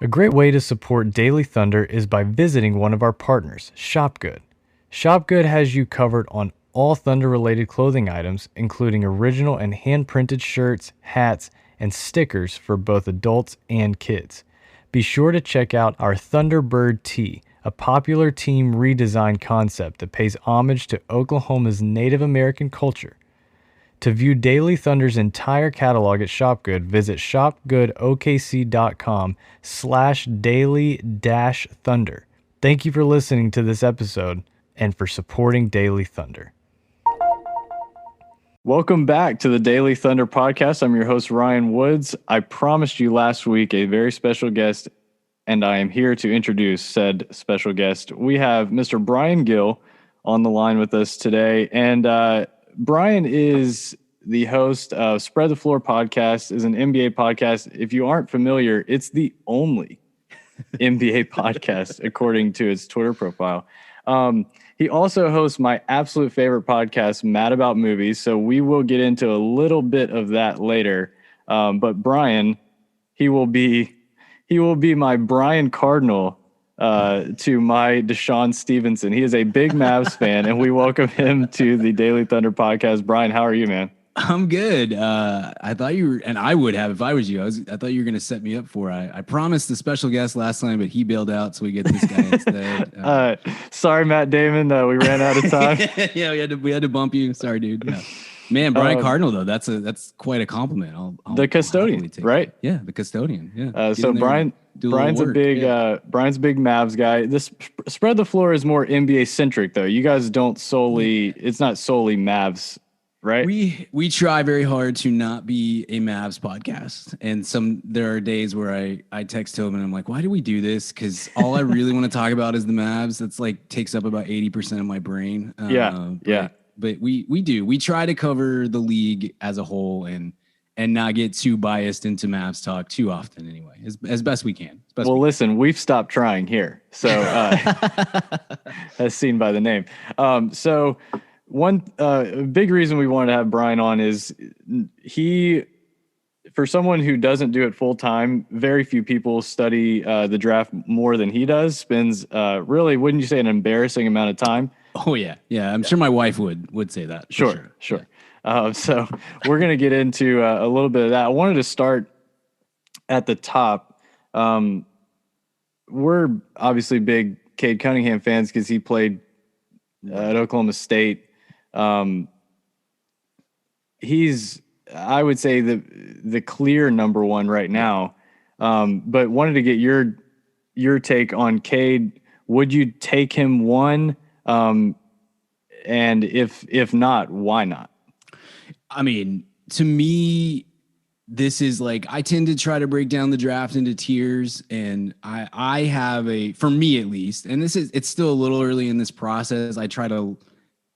A great way to support Daily Thunder is by visiting one of our partners, Shopgood. Shopgood has you covered on all Thunder-related clothing items, including original and hand-printed shirts, hats, and stickers for both adults and kids. Be sure to check out our Thunderbird tee, a popular team redesign concept that pays homage to Oklahoma's Native American culture. To view Daily Thunder's entire catalog at Shopgood, visit shopgoodokc.com/daily-thunder. Thank you for listening to this episode and for supporting Daily Thunder. Welcome back to the Daily Thunder podcast. I'm your host, Ryan Woods. I promised you last week a very special guest, and I am here to introduce said special guest. We have Mr. Brian Gill on the line with us today, and Brian is the host of Spread the Floor podcast, is an NBA podcast. If you aren't familiar, it's the only NBA podcast according to its Twitter profile. He also hosts my absolute favorite podcast, Mad About Movies. So we will get into a little bit of that later. But Brian, he will be my Brian Cardinal to my Deshaun Stevenson. He is a big Mavs fan, and we welcome him to the Daily Thunder podcast. Brian, how are you, man? I'm good. I thought you were, and I would have if I was you. I thought you were going to set me up for. I promised the special guest last time, but he bailed out, so we get this guy instead. Sorry, Matt Damon. We ran out of time. Yeah, we had to bump you. Sorry, dude. Yeah. Man, Brian Cardinal though, that's quite a compliment. The custodian, right? Yeah, the custodian. Yeah. So Brian's a big Mavs guy. This Spread the Floor is more NBA centric though. You guys don't solely. It's not solely Mavs, right? We try very hard to not be a Mavs podcast, and there are days where I text him and I'm like, why do we do this? Because all I really want to talk about is the Mavs. That's like takes up about 80% of my brain. But we try to cover the league as a whole and not get too biased into Mavs talk too often anyway, as best we can. Listen, we've stopped trying here. So as seen by the name. So one big reason we wanted to have Brian on is for someone who doesn't do it full time, very few people study the draft more than he does, spends really, wouldn't you say, an embarrassing amount of time. Oh yeah. I'm sure my wife would say that. Sure. So we're going to get into a little bit of that. I wanted to start at the top. We're obviously big Cade Cunningham fans because he played at Oklahoma State. He's, I would say, the clear number one right now. But wanted to get your take on Cade. Would you take him one? And if not, why not? I mean, to me, this is like, I tend to try to break down the draft into tiers, and I have for me at least, and it's still a little early in this process. I try to,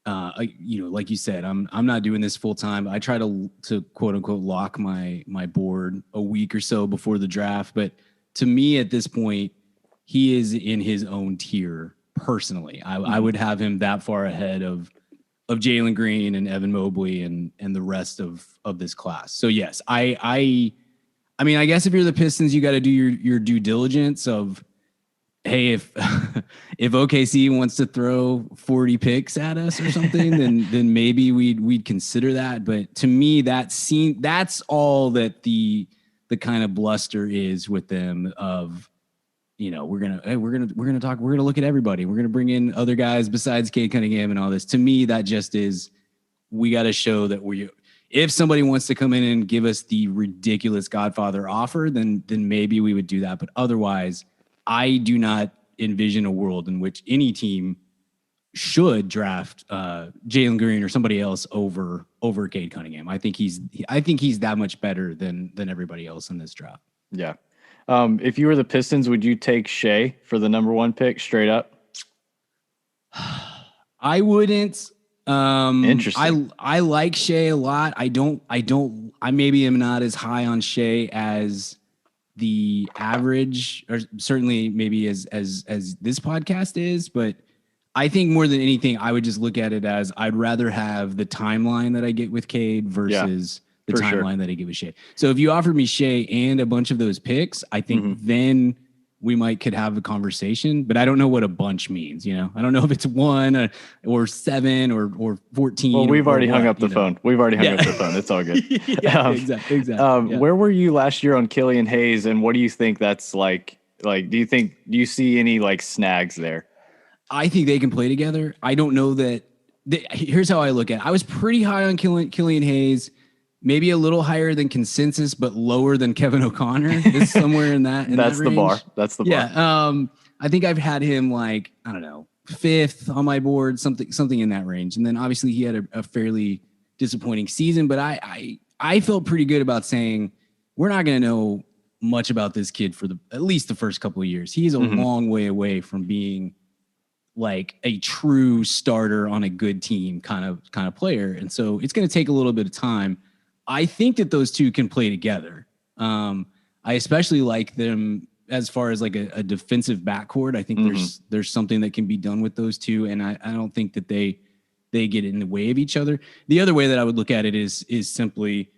like you said, I'm not doing this full time. I try to quote unquote lock my board a week or so before the draft. But to me at this point, he is in his own tier. Personally, I would have him that far ahead of Jalen Green and Evan Mobley and the rest of this class. So yes, I mean, I guess if you're the Pistons, you got to do your due diligence of, hey, if OKC wants to throw 40 picks at us or something, then maybe we'd consider that. But to me, that's all that the kind of bluster is with them of, we're gonna look at everybody. We're gonna bring in other guys besides Cade Cunningham and all this. To me, that just is, we got to show that if somebody wants to come in and give us the ridiculous Godfather offer, then maybe we would do that. But otherwise, I do not envision a world in which any team should draft Jalen Green or somebody else over Cade Cunningham. I think he's that much better than everybody else in this draft. Yeah. If you were the Pistons, would you take Shea for the number one pick straight up? I wouldn't. Interesting. I like Shea a lot. I maybe am not as high on Shea as the average, or certainly maybe as this podcast is, but I think more than anything, I would just look at it as I'd rather have the timeline that I get with Cade versus the timeline that I get with Shea. So if you offered me Shea and a bunch of those picks, I think then we could have a conversation, but I don't know what a bunch means. I don't know if it's 1 or 7 or 14. Well, we've already hung up the phone. We've already hung up the phone. It's all good. Exactly. Where were you last year on Killian Hayes, and what do you think that's like? Like, do you see any like snags there? I think they can play together. I don't know that. Here's how I look at it. I was pretty high on Killian Hayes, maybe a little higher than consensus, but lower than Kevin O'Connor. It's somewhere in that. That's the bar. That's the bar. Yeah. I think I've had him like, I don't know, 5th on my board, something in that range. And then obviously he had a fairly disappointing season, but I felt pretty good about saying we're not going to know much about this kid for at least the first couple of years. He's a long way away from being like a true starter on a good team kind of player. And so it's going to take a little bit of time. I think that those two can play together. I especially like them as far as like a defensive backcourt. I think there's something that can be done with those two. And I don't think that they get in the way of each other. The other way that I would look at it is simply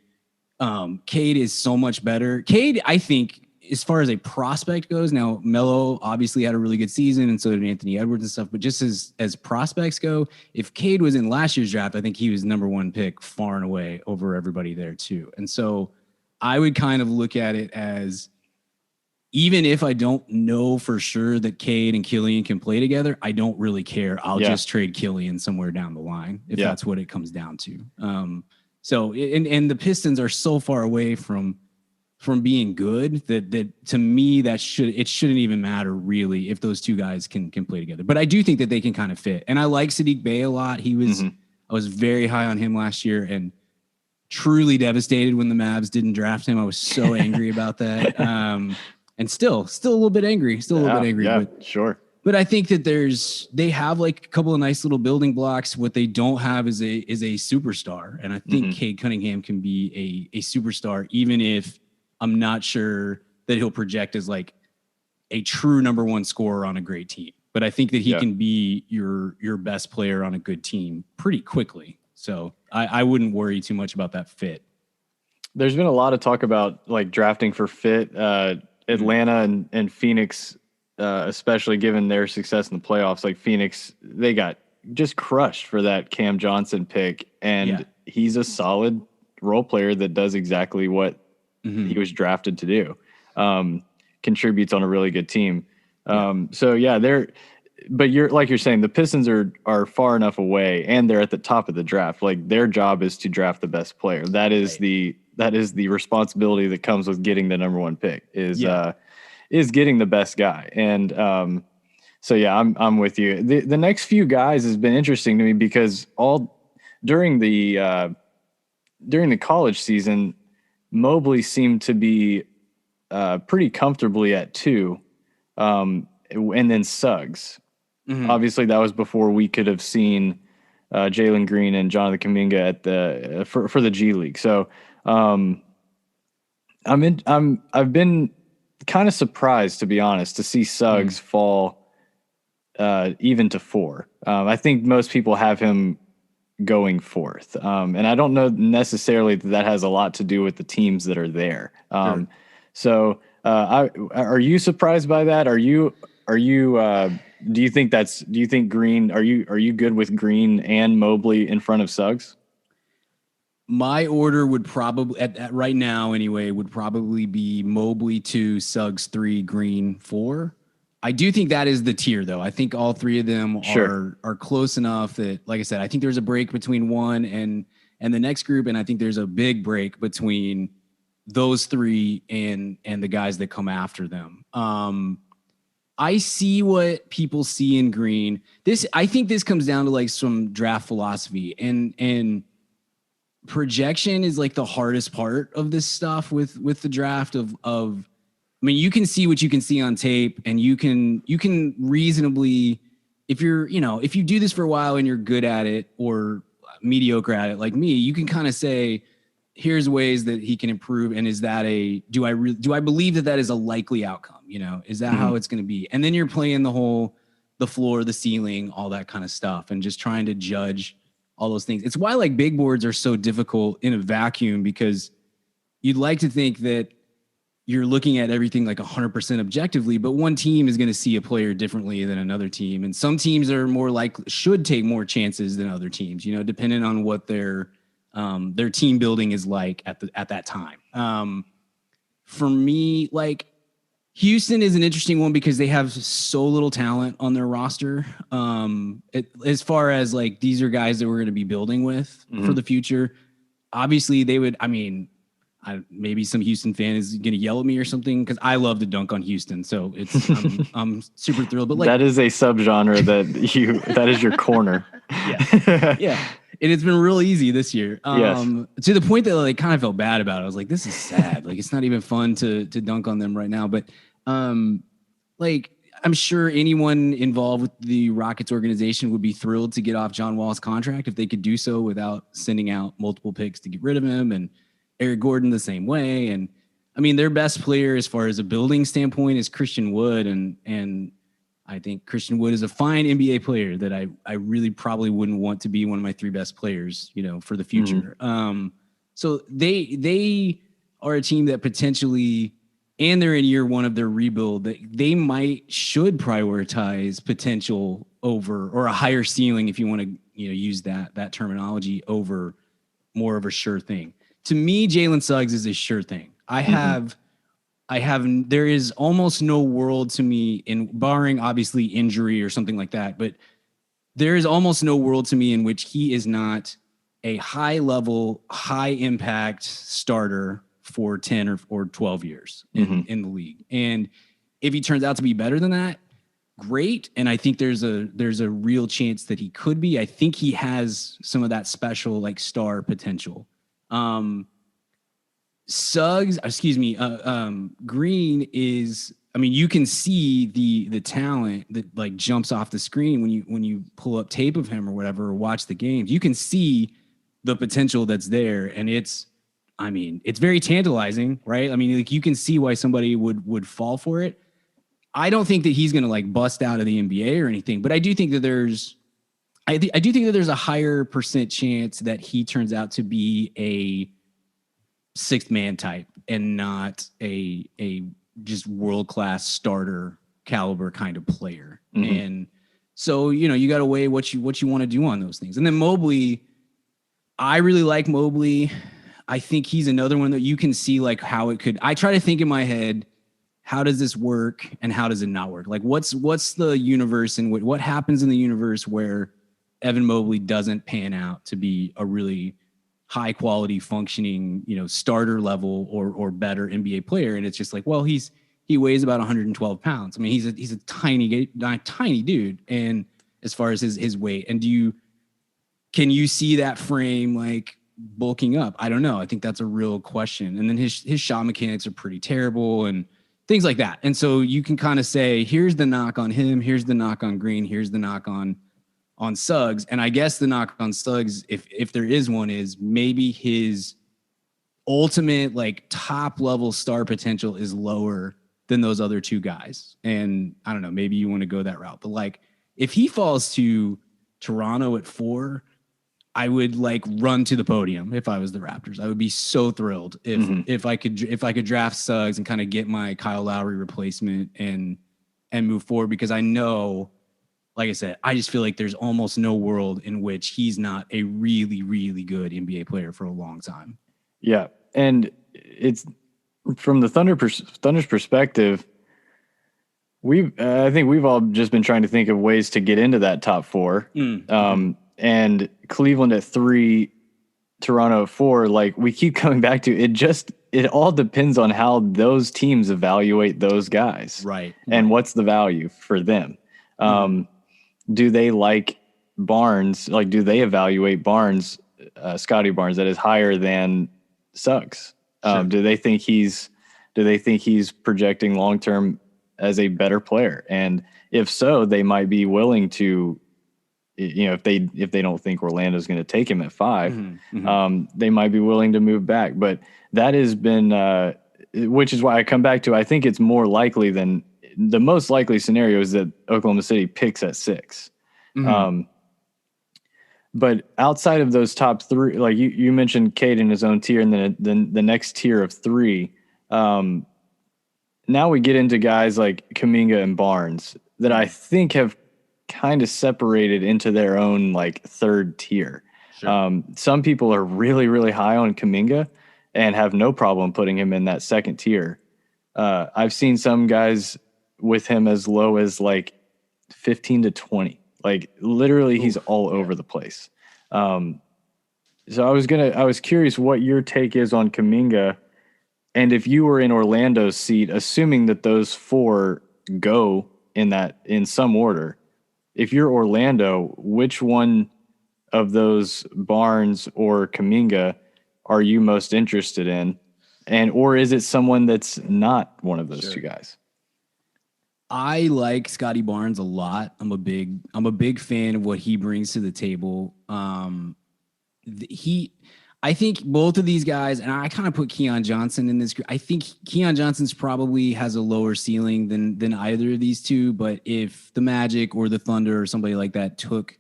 Cade is so much better. Cade, I think, as far as a prospect goes, now Melo obviously had a really good season, and so did Anthony Edwards and stuff. But just as prospects go, if Cade was in last year's draft, I think he was number 1 pick far and away over everybody there too. And so I would kind of look at it as, even if I don't know for sure that Cade and Killian can play together, I don't really care. I'll just trade Killian somewhere down the line if that's what it comes down to. So the Pistons are so far away from being good that to me it shouldn't even matter really if those two guys can play together. But I do think that they can kind of fit. And I like Sadiq Bey a lot. I was very high on him last year and truly devastated when the Mavs didn't draft him. I was so angry about that. And still a little bit angry. Yeah, sure. But I think that they have like a couple of nice little building blocks. What they don't have is a superstar. And I think Cade Cunningham can be a superstar, even if I'm not sure that he'll project as like a true number 1 scorer on a great team. But I think that he can be your best player on a good team pretty quickly. So I wouldn't worry too much about that fit. There's been a lot of talk about like drafting for fit. Atlanta and Phoenix, especially given their success in the playoffs, like Phoenix, they got just crushed for that Cam Johnson pick. And he's a solid role player that does exactly what he was drafted to do. Contributes on a really good team. But you're saying the Pistons are far enough away and they're at the top of the draft. Like their job is to draft the best player. That is the responsibility that comes with getting the number 1 pick is getting the best guy. And I'm with you. The next few guys has been interesting to me because during the college season, Mobley seemed to be pretty comfortably at 2, and then Suggs. Obviously, that was before we could have seen Jalen Green and Jonathan Kuminga at for the G League. So I've been kind of surprised, to be honest, to see Suggs fall even to 4. I think most people have him going 4th. And I don't know necessarily that has a lot to do with the teams that are there. So are you surprised by that? Do you think Green, are you good with Green and Mobley in front of Suggs? My order would probably at right now anyway, would probably be Mobley 2, Suggs 3, Green 4. I do think that is the tier, though. I think all 3 of them are close enough that, like I said, I think there's a break between one and the next group, and I think there's a big break between those 3 and the guys that come after them. I see what people see in Green. I think this comes down to like some draft philosophy and projection is like the hardest part of this stuff with the draft of I mean, you can see what you can see on tape, and you can reasonably, if you do this for a while and you're good at it or mediocre at it like me, you can kind of say, here's ways that he can improve. And is that do I believe that is a likely outcome? Is that how it's going to be? And then you're playing the whole, the floor, the ceiling, all that kind of stuff, and just trying to judge all those things. It's why like big boards are so difficult in a vacuum, because you'd like to think that you're looking at everything like 100% objectively, but one team is going to see a player differently than another team. And some teams are more likely, should take more chances than other teams, you know, depending on what their team building is like at that time. For me, like Houston is an interesting one because they have so little talent on their roster. As far as like, these are guys that we're going to be building with for the future. Obviously they would, maybe some Houston fan is going to yell at me or something, because I love to dunk on Houston. So I'm super thrilled. But like, that is a subgenre that is your corner. Yeah. And it's been real easy this year. Yes. To the point that I kind of felt bad about it. I was like, this is sad. Like, it's not even fun to dunk on them right now. But like, I'm sure anyone involved with the Rockets organization would be thrilled to get off John Wall's contract if they could do so without sending out multiple picks to get rid of him, and Eric Gordon the same way. And I mean, their best player as far as a building standpoint is Christian Wood. And I think Christian Wood is a fine NBA player that I really probably wouldn't want to be one of my 3 best players, you know, for the future. So they are a team that potentially, and they're in year 1 of their rebuild, that they should prioritize potential over, or a higher ceiling, if you want to, you know, use that terminology, over more of a sure thing. To me, Jalen Suggs is a sure thing. There is almost no world to me, barring obviously injury or something like that, but there is almost no world to me in which he is not a high level, high impact starter for 10 or 12 years in the league. And if he turns out to be better than that, great. And I think there's a real chance that he could be. I think he has some of that special like star potential. Green is, I mean, you can see the talent that like jumps off the screen when you pull up tape of him or whatever, or watch the games. You can see the potential that's there, and it's very tantalizing, right? I mean, like, you can see why somebody would fall for it. I don't think that he's going to like bust out of the NBA or anything, but I do think that there's a higher % chance that he turns out to be a 6th man type and not a just world-class starter caliber kind of player. And so, you know, you got to weigh what you want to do on those things. And then Mobley, I really like Mobley. I think he's another one that you can see like how it could. I try to think in my head, how does this work and how does it not work? Like, what's the universe, and what happens in the universe where Evan Mobley doesn't pan out to be a really high quality functioning, you know, starter level or better NBA player? And it's just like, well, he weighs about 112 pounds. I mean, he's a tiny dude. And as far as his weight, and can you see that frame like bulking up? I don't know. I think that's a real question. And then his shot mechanics are pretty terrible and things like that. And so you can kind of say, here's the knock on him, here's the knock on Green, here's the knock on Suggs. And I guess the knock on Suggs, if there is one, is maybe his ultimate like top level star potential is lower than those other 2 guys. And I don't know, maybe you want to go that route, but like, if he falls to Toronto at 4, I would like run to the podium if I was the Raptors. I would be so thrilled if I could draft Suggs and kind of get my Kyle Lowry replacement and move forward, because I know, like I said, I just feel like there's almost no world in which he's not a really, really good NBA player for a long time. Yeah. And it's from the Thunder's perspective, I think we've all just been trying to think of ways to get into that top 4. And Cleveland at 3, Toronto at 4, like we keep coming back to it all depends on how those teams evaluate those guys. Right. And what's the value for them? Do they like Barnes? Like, do they evaluate Barnes, Scotty Barnes, that is higher than Suggs? Sure. Do they think he's projecting long-term as a better player? And if so, they might be willing to, you know, if they don't think Orlando's going to take him at 5, they might be willing to move back. But that has been, which is why I come back to, I think it's more likely than the most likely scenario is that Oklahoma City picks at 6. But outside of those top 3, like you mentioned Cade in his own tier, and then the next tier of 3, now we get into guys like Kuminga and Barnes that I think have kind of separated into their own like third tier. Sure. Some people are really, really high on Kuminga and have no problem putting him in that second tier. I've seen some guys with him as low as like 15 to 20. Like literally he's all over the place. So I was curious what your take is on Kuminga. And if you were in Orlando's seat, assuming that those 4 go in some order, if you're Orlando, which one of those, Barnes or Kuminga, are you most interested in? Or is it someone that's not one of those two guys? I like Scotty Barnes a lot. I'm a big fan of what he brings to the table. I think both of these guys, and I kind of put Keon Johnson in this group. I think Keon Johnson's probably has a lower ceiling than either of these two. But if the Magic or the Thunder or somebody like that took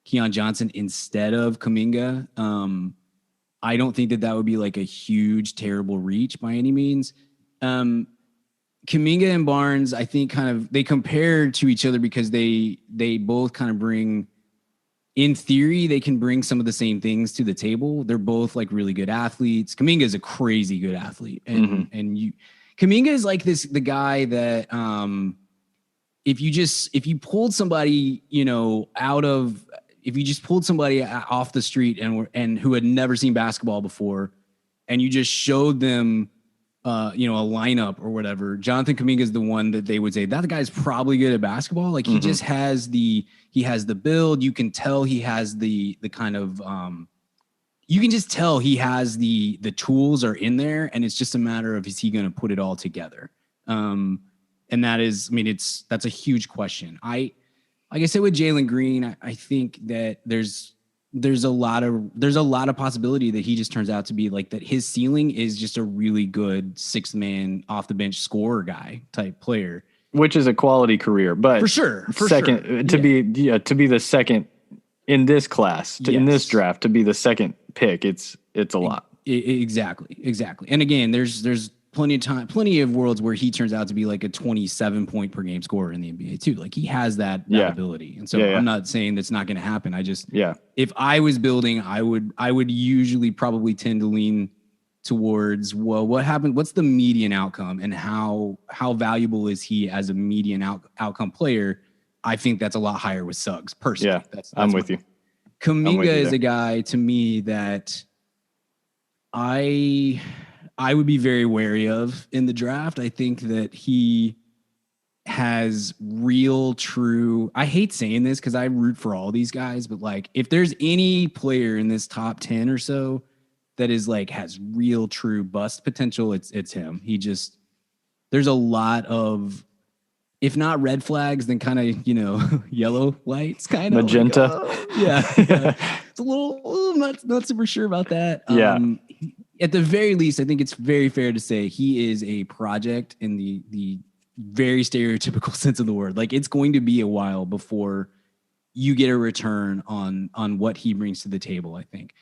Keon Johnson instead of Kuminga, I don't think that would be like a huge, terrible reach by any means. Kuminga and Barnes, I think they compare to each other because they both kind of bring, in theory, they can bring some of the same things to the table. They're both like really good athletes. Kuminga is a crazy good athlete. And Kuminga is like the guy that if you pulled somebody, if you just pulled somebody off the street and who had never seen basketball before, and you just showed them, a lineup or whatever, Jonathan Kuminga is the one that they would say that guy's probably good at basketball. Like he just has he has the build. You can tell he has the kind of, you can just tell he has the tools are in there, and it's just a matter of, is he going to put it all together? And that is, that's a huge question. Like I said with Jalen Green, I think that there's a lot of possibility that he just turns out to be like that. His ceiling is just a really good 6-man off the bench scorer guy type player, which is a quality career. But for sure, to be the second in this class, in this draft, to be the second pick, it's a lot. Exactly. And again, there's plenty of worlds where he turns out to be like a 27 point per game scorer in the NBA too. Like he has that ability. And so I'm not saying that's not going to happen. I just, if I was building, I would usually probably tend to lean towards, well, what happened? What's the median outcome, and how valuable is he as a median outcome player? I think that's a lot higher with Suggs personally. Yeah, I'm with you. Kuminga is a guy to me that I would be very wary of in the draft. I think that he has real true, I hate saying this because I root for all these guys, but like if there's any player in this top 10 or so that is like has real true bust potential, it's him. There's a lot of, if not red flags, then kind of, yellow lights, kind of magenta. Like, yeah. It's a little not super sure about that. At the very least, I think it's very fair to say he is a project in the very stereotypical sense of the word. Like it's going to be a while before you get a return on what he brings to the table, I think.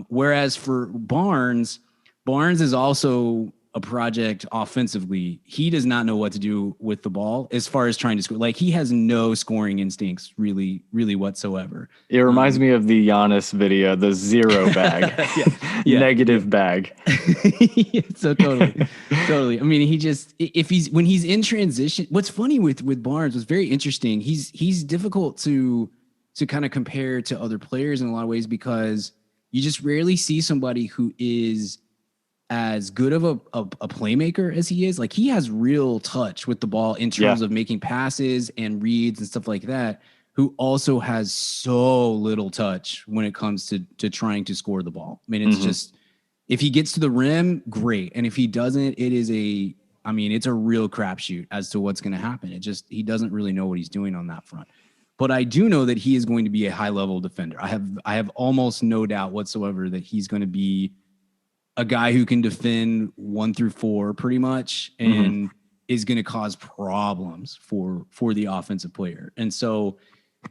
Whereas for Barnes is also a project offensively. He does not know what to do with the ball as far as trying to score. Like he has no scoring instincts really, really whatsoever. It reminds me of the Giannis video, the zero bag, negative bag. So totally. I mean, when he's in transition, what's funny with Barnes was very interesting. He's difficult to kind of compare to other players in a lot of ways because you just rarely see somebody who is as good of a playmaker as he is. Like he has real touch with the ball in terms of making passes and reads and stuff like that, who also has so little touch when it comes to trying to score the ball. I mean, it's just, if he gets to the rim, great. And if he doesn't, it's a real crapshoot as to what's going to happen. He doesn't really know what he's doing on that front. But I do know that he is going to be a high level defender. I have almost no doubt whatsoever that he's going to be a guy who can defend 1 through 4 pretty much. And is going to cause problems for the offensive player. And so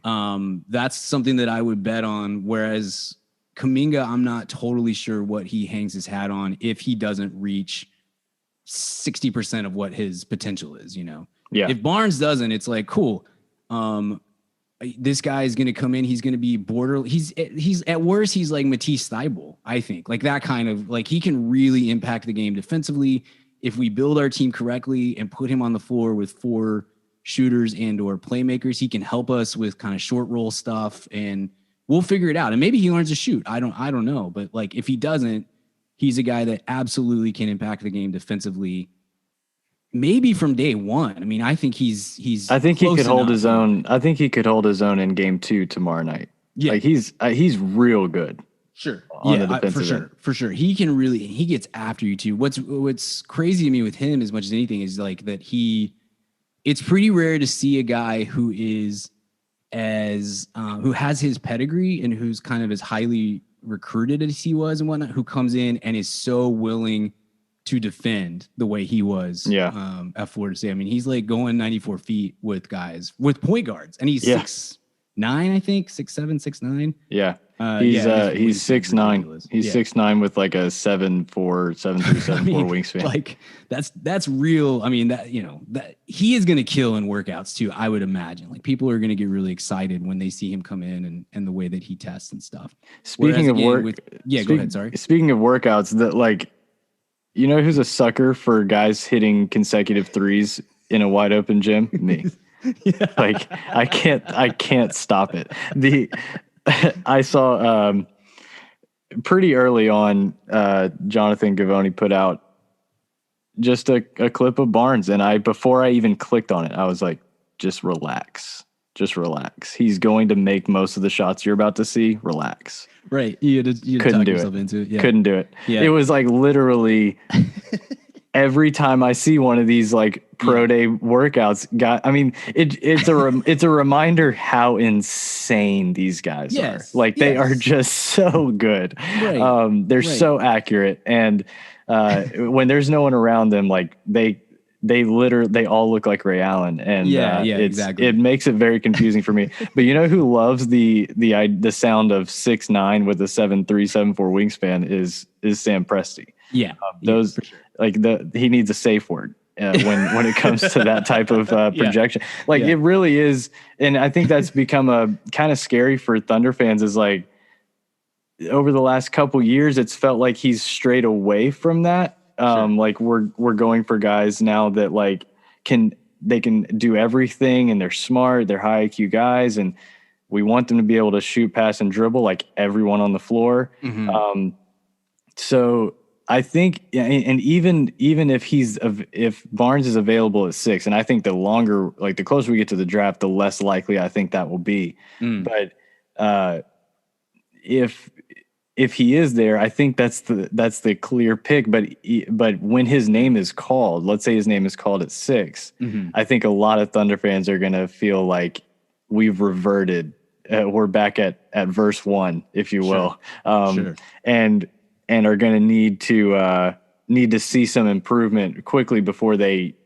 that's something that I would bet on. Whereas Kuminga, I'm not totally sure what he hangs his hat on if he doesn't reach 60% of what his potential is, you know? Yeah. If Barnes doesn't, it's like, cool. This guy is going to come in. He's going to be he's at worst, he's like Matisse Thybulle, I think. Like that kind of, like, he can really impact the game defensively if we build our team correctly and put him on the floor with 4 shooters and or playmakers. He can help us with kind of short roll stuff, and we'll figure it out. And maybe he learns to shoot. I don't know. But like, if he doesn't, he's a guy that absolutely can impact the game defensively. Maybe from day one. I mean, I think he's. I think he could hold his own. I think he could hold his own in game 2 tomorrow night. Yeah, like he's real good. Sure. On the defensive end. For sure. He can really. He gets after you too. What's crazy to me with him, as much as anything, is like that it's pretty rare to see a guy who is who has his pedigree and who's kind of as highly recruited as he was and whatnot, who comes in and is so willing to defend the way he was at Florida State. I mean, he's like going 94 feet with point guards, and he's 6'9", I think, 6'7", 6'9". Yeah. He's 6'9". He's 6'9" with like a 7'4", 7'3", 7'4" wingspan. Like that's real. I mean, that, you know, that he is going to kill in workouts too, I would imagine. Like, people are going to get really excited when they see him come in and the way that he tests and stuff. Speaking of go ahead. Sorry. Speaking of workouts, that, like, you know who's a sucker for guys hitting consecutive threes in a wide open gym? Me. Yeah. Like, I can't stop it. I saw pretty early on, Jonathan Givony put out just a clip of Barnes, and before I even clicked on it, I was like, just relax. He's going to make most of the shots you're about to see. Relax. Right. You had to talk yourself into it. Yeah. Couldn't do it. Yeah. It was like literally every time I see one of these like pro day workouts, it's a reminder how insane these guys are. Like, they are just so good. Right. They're so accurate. And when there's no one around them, like they all look like Ray Allen, and exactly. It makes it very confusing for me. But you know who loves the sound of 6'9" with a 7'3", 7'4" wingspan is Sam Presti. Yeah, those for sure. Like he needs a safe word when it comes to that type of projection. Like, it really is, and I think that's become a kind of scary for Thunder fans. Is like, over the last couple years, it's felt like he's strayed away from that. Sure. Like we're going for guys now that like they can do everything, and they're smart, they're high IQ guys, and we want them to be able to shoot, pass, and dribble like everyone on the floor. Mm-hmm. So I think, and even if Barnes is available at 6, and I think the closer we get to the draft, the less likely I think that will be. But if he is there, I think that's the clear pick. But when his name is called, let's say his name is called at 6, I think a lot of Thunder fans are going to feel like we've reverted. We're back at verse 1, if you will, and are going to need to see some improvement quickly before they.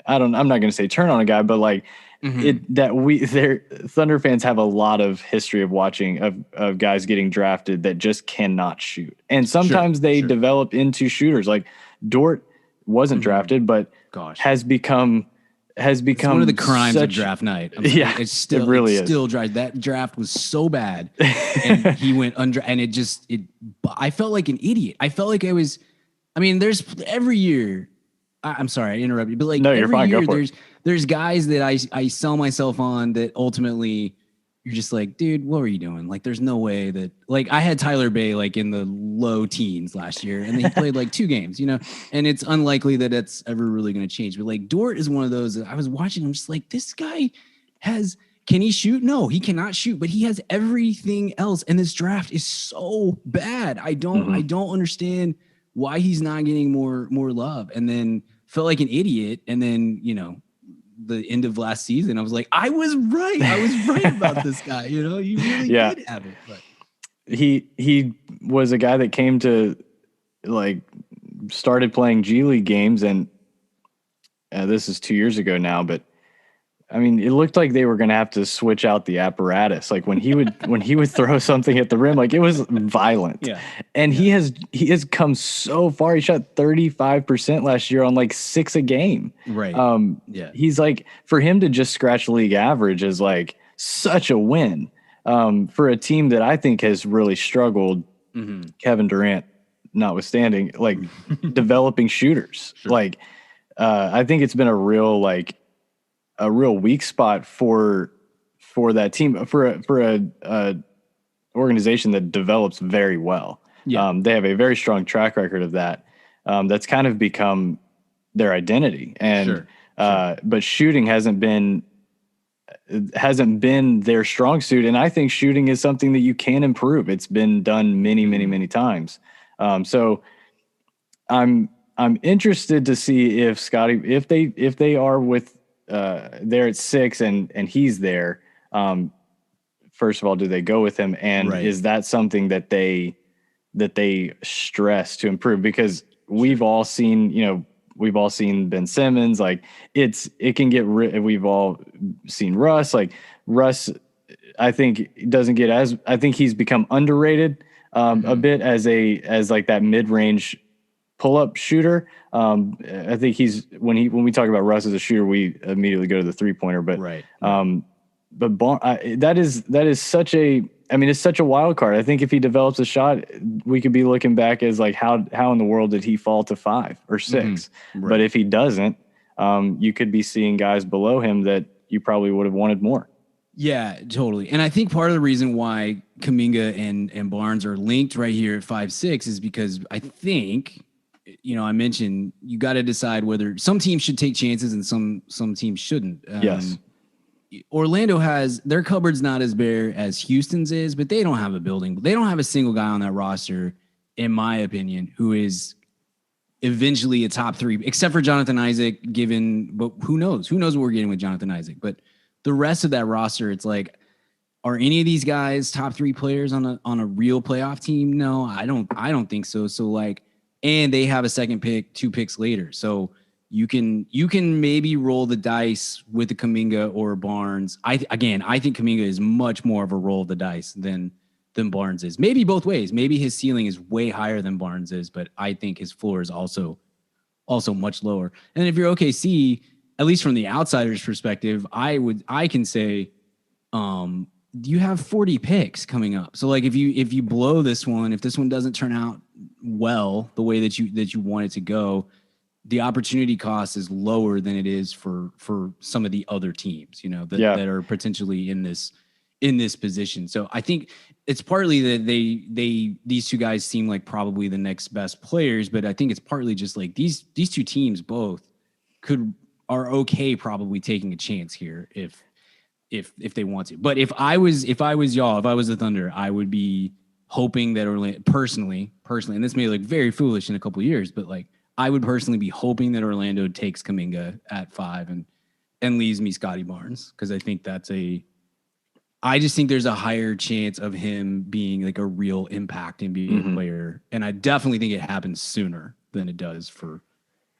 I'm not going to say turn on a guy, but like. Thunder fans have a lot of history of watching of guys getting drafted that just cannot shoot, and sometimes they develop into shooters. Like Dort wasn't drafted, but has become it's one of the crimes of draft night. It still drives. That draft was so bad, and he went under, and I felt like an idiot. I felt like there's every year. I'm sorry, I interrupted, but like, no, every year there's guys that I sell myself on that ultimately you're just like, dude, what were you doing? Like, there's no way that, like, I had Tyler Bay like in the low teens last year, and he played like 2 games, you know, and it's unlikely that it's ever really going to change. But like, Dort is one of those that I was watching. I'm just like, this guy can he shoot? No, he cannot shoot, but he has everything else. And this draft is so bad. I don't understand why he's not getting more love. And then felt like an idiot. And then, you know, the end of last season, I was like, I was right about this guy. You know, he really did have it. But he was a guy that came to, like, started playing G League games, and this is 2 years ago now, but I mean, it looked like they were going to have to switch out the apparatus. Like when he would throw something at the rim, like it was violent. Yeah. And he has come so far. He shot 35% last year on like 6 a game. Right. He's like, for him to just scratch league average is like such a win for a team that I think has really struggled. Kevin Durant notwithstanding, like developing shooters. Sure. Like I think it's been a real weak spot for that team, for a organization that develops very well. Yeah. They have a very strong track record of that. That's kind of become their identity. And but shooting hasn't been their strong suit. And I think shooting is something that you can improve. It's been done many times. So I'm interested to see if Scotty, if they are with there at 6 and he's there. First of all, do they go with him? And is that something that they stress to improve? Because we've all seen Ben Simmons. Like it can get, we've all seen Russ. Like Russ, I think doesn't get I think he's become underrated a bit as like that mid-range pull-up shooter. I think when we talk about Russ as a shooter, we immediately go to the 3-pointer. But that is such a, I mean, it's such a wild card. I think if he develops a shot, we could be looking back as like how in the world did he fall to 5 or 6? But if he doesn't, you could be seeing guys below him that you probably would have wanted more. Yeah, totally. And I think part of the reason why Kuminga and Barnes are linked right here at 5'6" is because I think, I mentioned you got to decide whether some teams should take chances and some teams shouldn't. Yes. Orlando has their cupboard's not as bare as Houston's is, but they don't have a building. They don't have a single guy on that roster, in my opinion, who is eventually a top 3, except for Jonathan Isaac. But who knows? Who knows what we're getting with Jonathan Isaac? But the rest of that roster, it's like, are any of these guys top 3 players on a real playoff team? No, I don't think so. So like, and they have a second pick 2 picks later. So you can maybe roll the dice with the Kuminga or Barnes. I think Kuminga is much more of a roll of the dice than Barnes is. Maybe both ways. Maybe his ceiling is way higher than Barnes is, but I think his floor is also much lower. And if you're OKC, at least from the outsider's perspective, I can say, you have 40 picks coming up. So like if you blow this one, if this one doesn't turn out well the way that you want it to go, the opportunity cost is lower than it is for some of the other teams, that are potentially in this position. So I think it's partly that these 2 guys seem like probably the next best players, but I think it's partly just like these 2 teams both are okay probably taking a chance here if they want to. But if I was y'all, if I was the Thunder, I would be hoping that Orlando personally, and this may look very foolish in a couple of years, but like I would personally be hoping that Orlando takes Kuminga at 5 and leaves me Scotty Barnes, because I think I just think there's a higher chance of him being like a real impact NBA player, and I definitely think it happens sooner than it does for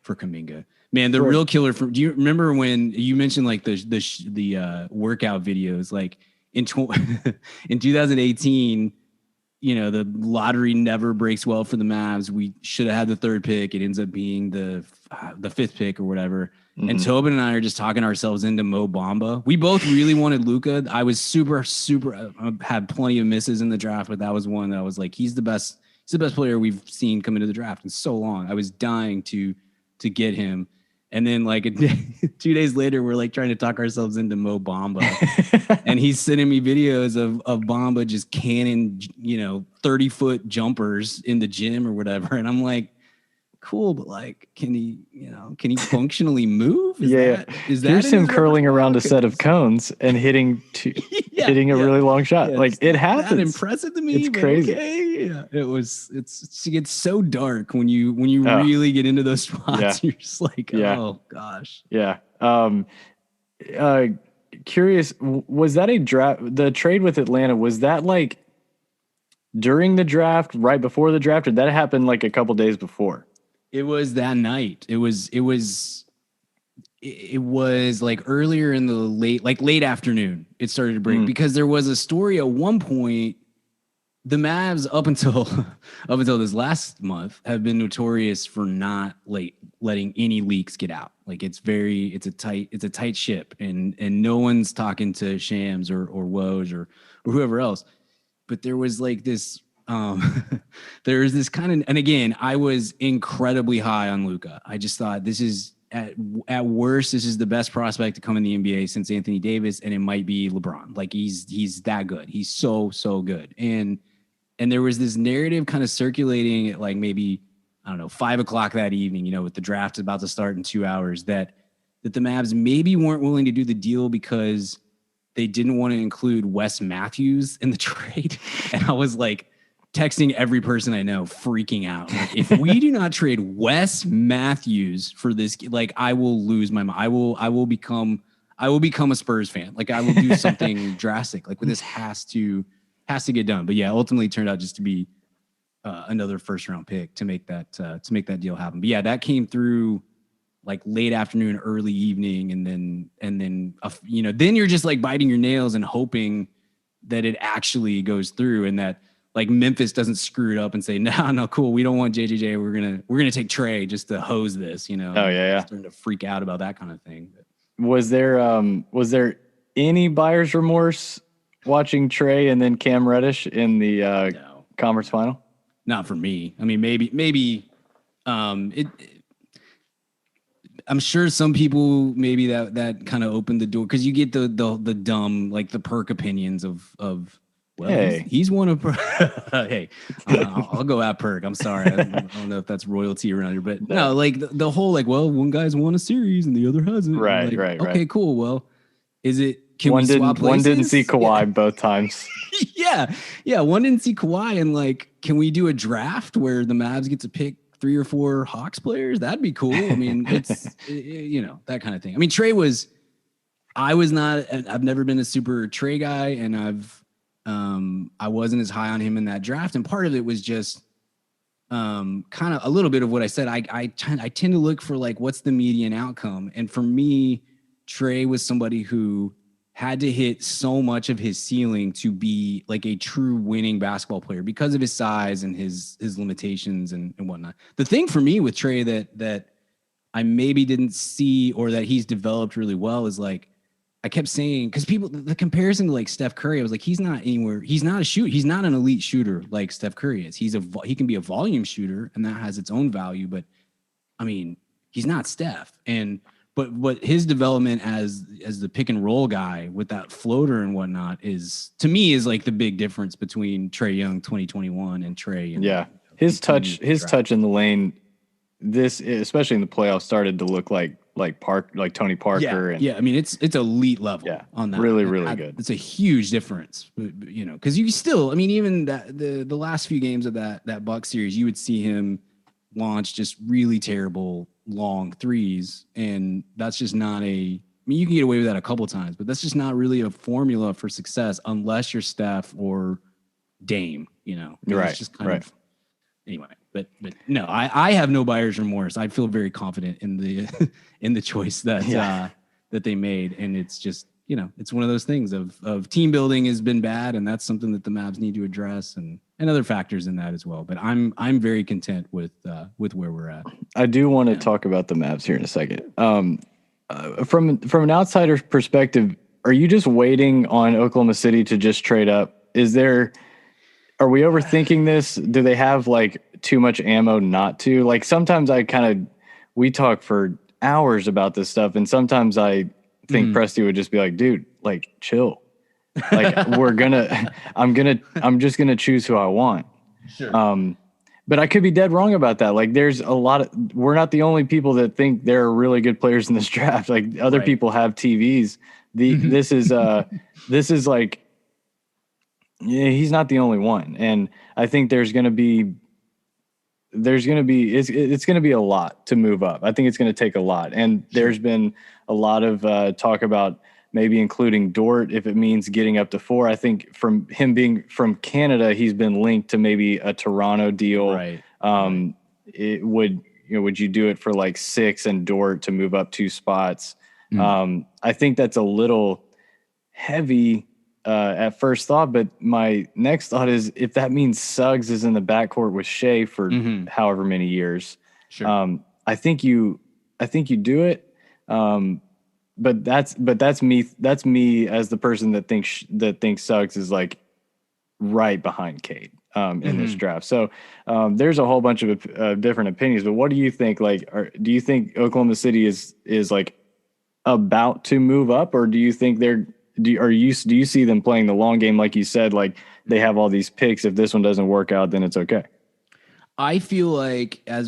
Kuminga. Man, the real killer. Do you remember when you mentioned like the workout videos? Like in 2018, the lottery never breaks well for the Mavs. We should have had the 3rd pick. It ends up being the 5th pick or whatever. And Tobin and I are just talking ourselves into Mo Bamba. We both really wanted Luka. I was super had plenty of misses in the draft, but that was one that I was like, he's the best player we've seen come into the draft in so long. I was dying to get him. And then like 2 days later, we're like trying to talk ourselves into Mo Bamba. And he's sending me videos of Bamba just canning, 30-foot jumpers in the gym or whatever. And I'm like, cool, but like, can he functionally move? Is that here's him curling around a set of cones and hitting a really long shot. Yeah, like it happens. That impressive to me. It's crazy. Okay. Yeah, it gets so dark when you really get into those spots. Yeah. You're just like, oh gosh. Yeah. Curious, was that the trade with Atlanta? Was that like during the draft, right before the draft, or that happened like a couple days before? It was that night. It was it was like earlier in the late afternoon, it started to break because there was a story at one point. The Mavs up until this last month have been notorious for not letting any leaks get out. Like it's a tight ship, and no one's talking to Shams or Woj or whoever else. But there was like this there was this kind of, and again, I was incredibly high on Luka. I just thought this is at worst, this is the best prospect to come in the NBA since Anthony Davis, and it might be LeBron. Like he's that good. He's so good. And there was this narrative kind of circulating at like maybe, I don't know, 5:00 that evening, with the draft about to start in 2 hours, that the Mavs maybe weren't willing to do the deal because they didn't want to include Wes Matthews in the trade. And I was like texting every person I know, freaking out. Like, if we do not trade Wes Matthews for this, like I will lose my mind. I will become a Spurs fan. Like I will do something drastic. Like this has to get done. But yeah, ultimately turned out just to be another first round pick to make that deal happen. But yeah, that came through like late afternoon, early evening. And then, then you're just like biting your nails and hoping that it actually goes through and that like Memphis doesn't screw it up and say, no, cool. We don't want JJJ. We're going to take Trey just to hose this, Oh yeah. Starting to freak out about that kind of thing. Was there any buyer's remorse watching Trey and then Cam Reddish in the conference final? Not for me. I mean, maybe I'm sure some people maybe that kind of opened the door because you get the dumb, like the perk opinions of well, hey. he's one of hey, I'll go at perk. I'm sorry. I don't know if that's royalty around here, but no, like the whole like, well, one guy's won a series and the other hasn't. Right, like, right. Okay, cool. Well, is it? Can one we swap places? One didn't see Kawhi both times. yeah. One didn't see Kawhi, and like, can we do a draft where the Mavs get to pick 3 or 4 Hawks players? That'd be cool. I mean, it's that kind of thing. I mean, Trey I've never been a super Trey guy, and I wasn't as high on him in that draft, and part of it was just kind of a little bit of what I said. I tend to look for like what's the median outcome, and for me, Trey was somebody who had to hit so much of his ceiling to be like a true winning basketball player because of his size and his limitations and whatnot. The thing for me with Trey that I maybe didn't see or that he's developed really well is like, I kept saying, because people, the comparison to like Steph Curry, I was like, he's not anywhere. He's not a shooter. He's not an elite shooter like Steph Curry is. He can be a volume shooter, and that has its own value. But I mean, he's not Steph. But his development as the pick and roll guy with that floater and whatnot is, to me, is like the big difference between Trae Young 2021 and Trey. His touch in the lane, this especially in the playoffs, started to look like Tony Parker. I mean, it's elite level on that. Really good. It's a huge difference, because you still, I mean, even the last few games of that Bucks series, you would see him launch just really terrible long threes, and that's just not I mean, you can get away with that a couple times, but that's just not really a formula for success unless you're Steph or Dame, Right. It's just kind of anyway. But no, I have no buyer's remorse. I feel very confident in the choice that they made, and it's just it's one of those things of team building has been bad, and that's something that the Mavs need to address, and other factors in that as well. But I'm very content with where we're at. I do want to talk about the Mavs here in a second. From an outsider's perspective, are you just waiting on Oklahoma City to just trade up? Are we overthinking this? Do they have like too much ammo not to? Like sometimes we talk for hours about this stuff, and sometimes I think Presti would just be like, dude, like chill. Like I'm just gonna choose who I want. Sure. But I could be dead wrong about that. Like there's we're not the only people that think there are really good players in this draft. Like other people have TVs. This is like, he's not the only one. And I think it's going to be a lot to move up. I think it's going to take a lot. And there's been a lot of talk about maybe including Dort if it means getting up to 4. I think from him being from Canada, he's been linked to maybe a Toronto deal. Right. Would you do it for like 6 and Dort to move up 2 spots? I think that's a little heavy at first thought, but my next thought is if that means Suggs is in the backcourt with Shea for however many years, Sure. I think you do it. But that's me. That's me as the person that thinks Suggs is like right behind Cade in this draft. So there's a whole bunch of different opinions. But what do you think? Like, do you think Oklahoma City is like about to move up, or do you think do you see them playing the long game? Like you said, like they have all these picks. If this one doesn't work out, then it's okay. I feel like I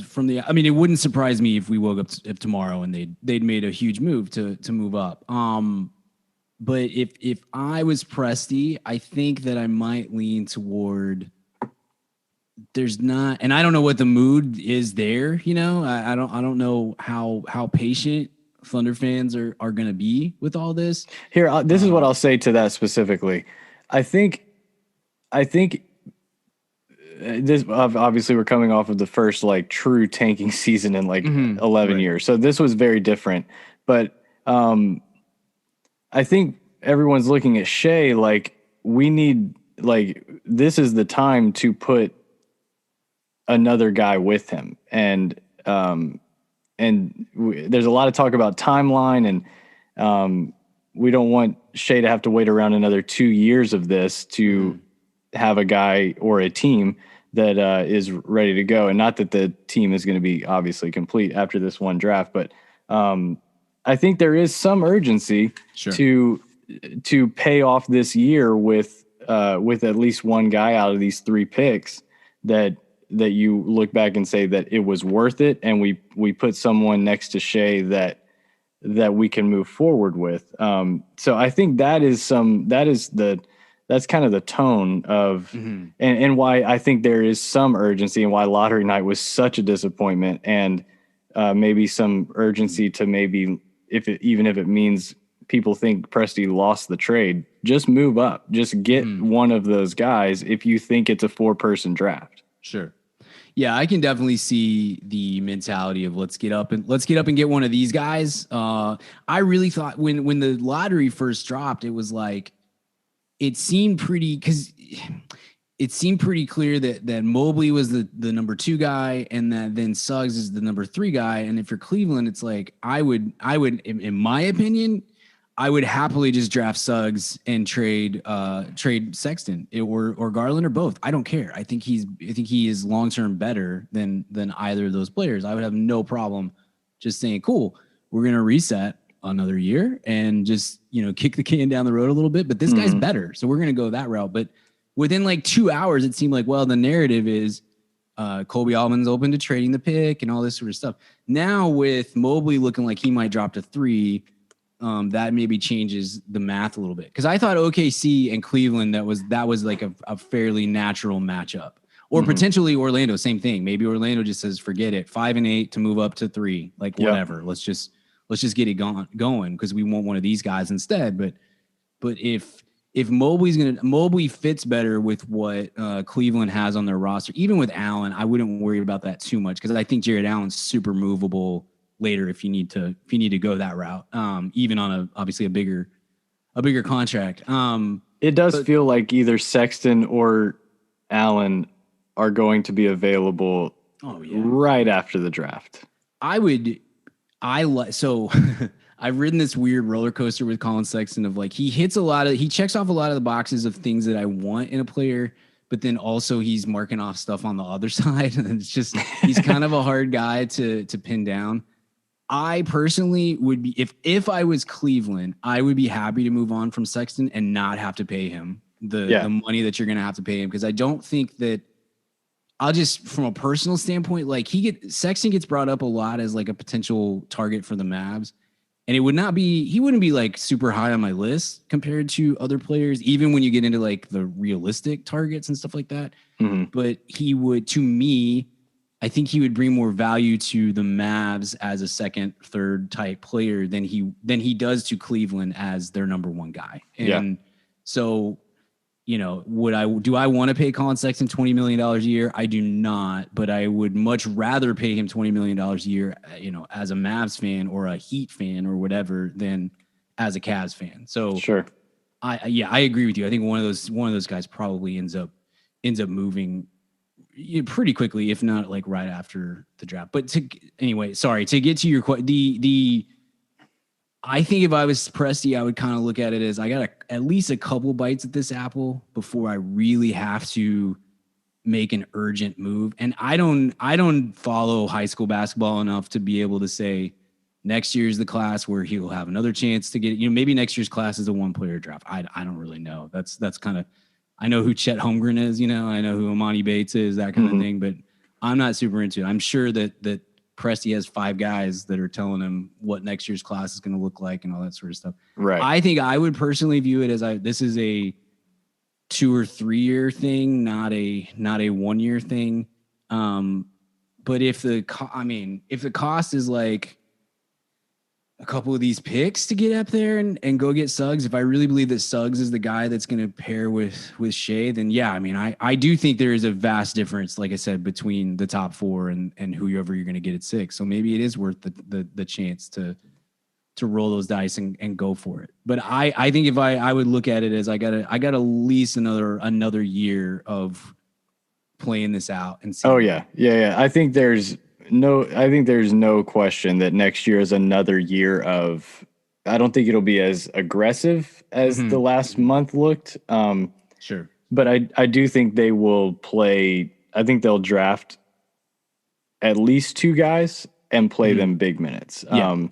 mean, it wouldn't surprise me if we woke up if tomorrow and they'd made a huge move to move up. But if I was Presti, I think that I might lean toward there's not, and I don't know what the mood is there. You know, I don't know how patient Thunder fans are going to be with all this. Here, this is what I'll say to that specifically. I think this obviously we're coming off of the first like true tanking season in like 11 years. So this was very different, but I think everyone's looking at Shea like we need like this is the time to put another guy with him, and there's a lot of talk about timeline, and we don't want Shea to have to wait around another 2 years of this to have a guy or a team that is ready to go. And not that the team is going to be obviously complete after this one draft, but I think there is some urgency to pay off this year with at least one guy out of these 3 picks that you look back and say that it was worth it, and we put someone next to Shea that we can move forward with. So I think that's kind of the tone of and why I think there is some urgency, and why lottery night was such a disappointment, and maybe some urgency to maybe even if it means people think Presti lost the trade, just move up, just get one of those guys if you think it's a 4-person draft. Sure. Yeah, I can definitely see the mentality of let's get up and get one of these guys. I really thought when the lottery first dropped, it was like it seemed pretty clear that Mobley was the number 2 guy, and that then Suggs is the number 3 guy. And if you're Cleveland, it's like I would in my opinion, I would happily just draft Suggs and trade Sexton or Garland or both. I don't care. I think he is long-term better than either of those players. I would have no problem just saying, cool, we're going to reset another year and just, kick the can down the road a little bit, but this guy's better. So we're going to go that route. But within like 2 hours, it seemed like, well, the narrative is Kobe Almon's open to trading the pick and all this sort of stuff. Now with Mobley looking like he might drop to 3, that maybe changes the math a little bit. Because I thought OKC and Cleveland, that was like a fairly natural matchup. Or potentially Orlando, same thing. Maybe Orlando just says, forget it, 5 and 8 to move up to 3, like whatever. Let's just get it going because we want one of these guys instead. But if Mobley fits better with what Cleveland has on their roster, even with Allen, I wouldn't worry about that too much because I think Jared Allen's super movable later if you need to go that route, even on obviously a bigger contract. It does feel like either Sexton or Allen are going to be available right after the draft. So I've ridden this weird roller coaster with Colin Sexton of like he checks off a lot of the boxes of things that I want in a player, but then also he's marking off stuff on the other side. And it's just he's kind of a hard guy to pin down. I personally would be if I was Cleveland, I would be happy to move on from Sexton and not have to pay him the money that you're going to have to pay him, because I don't think that I'll just from a personal standpoint, like Sexton gets brought up a lot as like a potential target for the Mavs, and he wouldn't be like super high on my list compared to other players, even when you get into like the realistic targets and stuff like that. But he would, to me, I think he would bring more value to the Mavs as a second, third type player than he does to Cleveland as their number 1 guy. And so do I want to pay Colin Sexton $20 million a year? I do not, but I would much rather pay him $20 million a year, as a Mavs fan or a Heat fan or whatever than as a Cavs fan. So Sure. I agree with you. I think one of those guys probably ends up moving pretty quickly, if not like right after the draft. But to get to your question, I think if I was Presti, I would kind of look at it as I got at least a couple bites at this apple before I really have to make an urgent move. And I don't follow high school basketball enough to be able to say next year's the class where he'll have another chance to get, maybe next year's class is a 1-player draft. I don't really know. That's kind of, I know who Chet Holmgren is, I know who Amani Bates is, that kind of thing, but I'm not super into it. I'm sure that Presti has 5 guys that are telling him what next year's class is going to look like and all that sort of stuff. Right. I think I would personally view it as this is a 2 or 3 year thing, not a 1 year thing. But if the cost is like a couple of these picks to get up there and go get Suggs, if I really believe that Suggs is the guy that's going to pair with Shea, then yeah, I do think there is a vast difference, like I said, between the top 4 and whoever you're going to get at 6. So maybe it is worth the chance to roll those dice and go for it. But I think if I would look at it as I got at least another year of playing this out and see. Oh yeah. I think there's no question that next year is another year of, I don't think it'll be as aggressive as the last month looked. Sure. But I do think they will play. I think they'll draft at least 2 guys and play them big minutes. Yeah.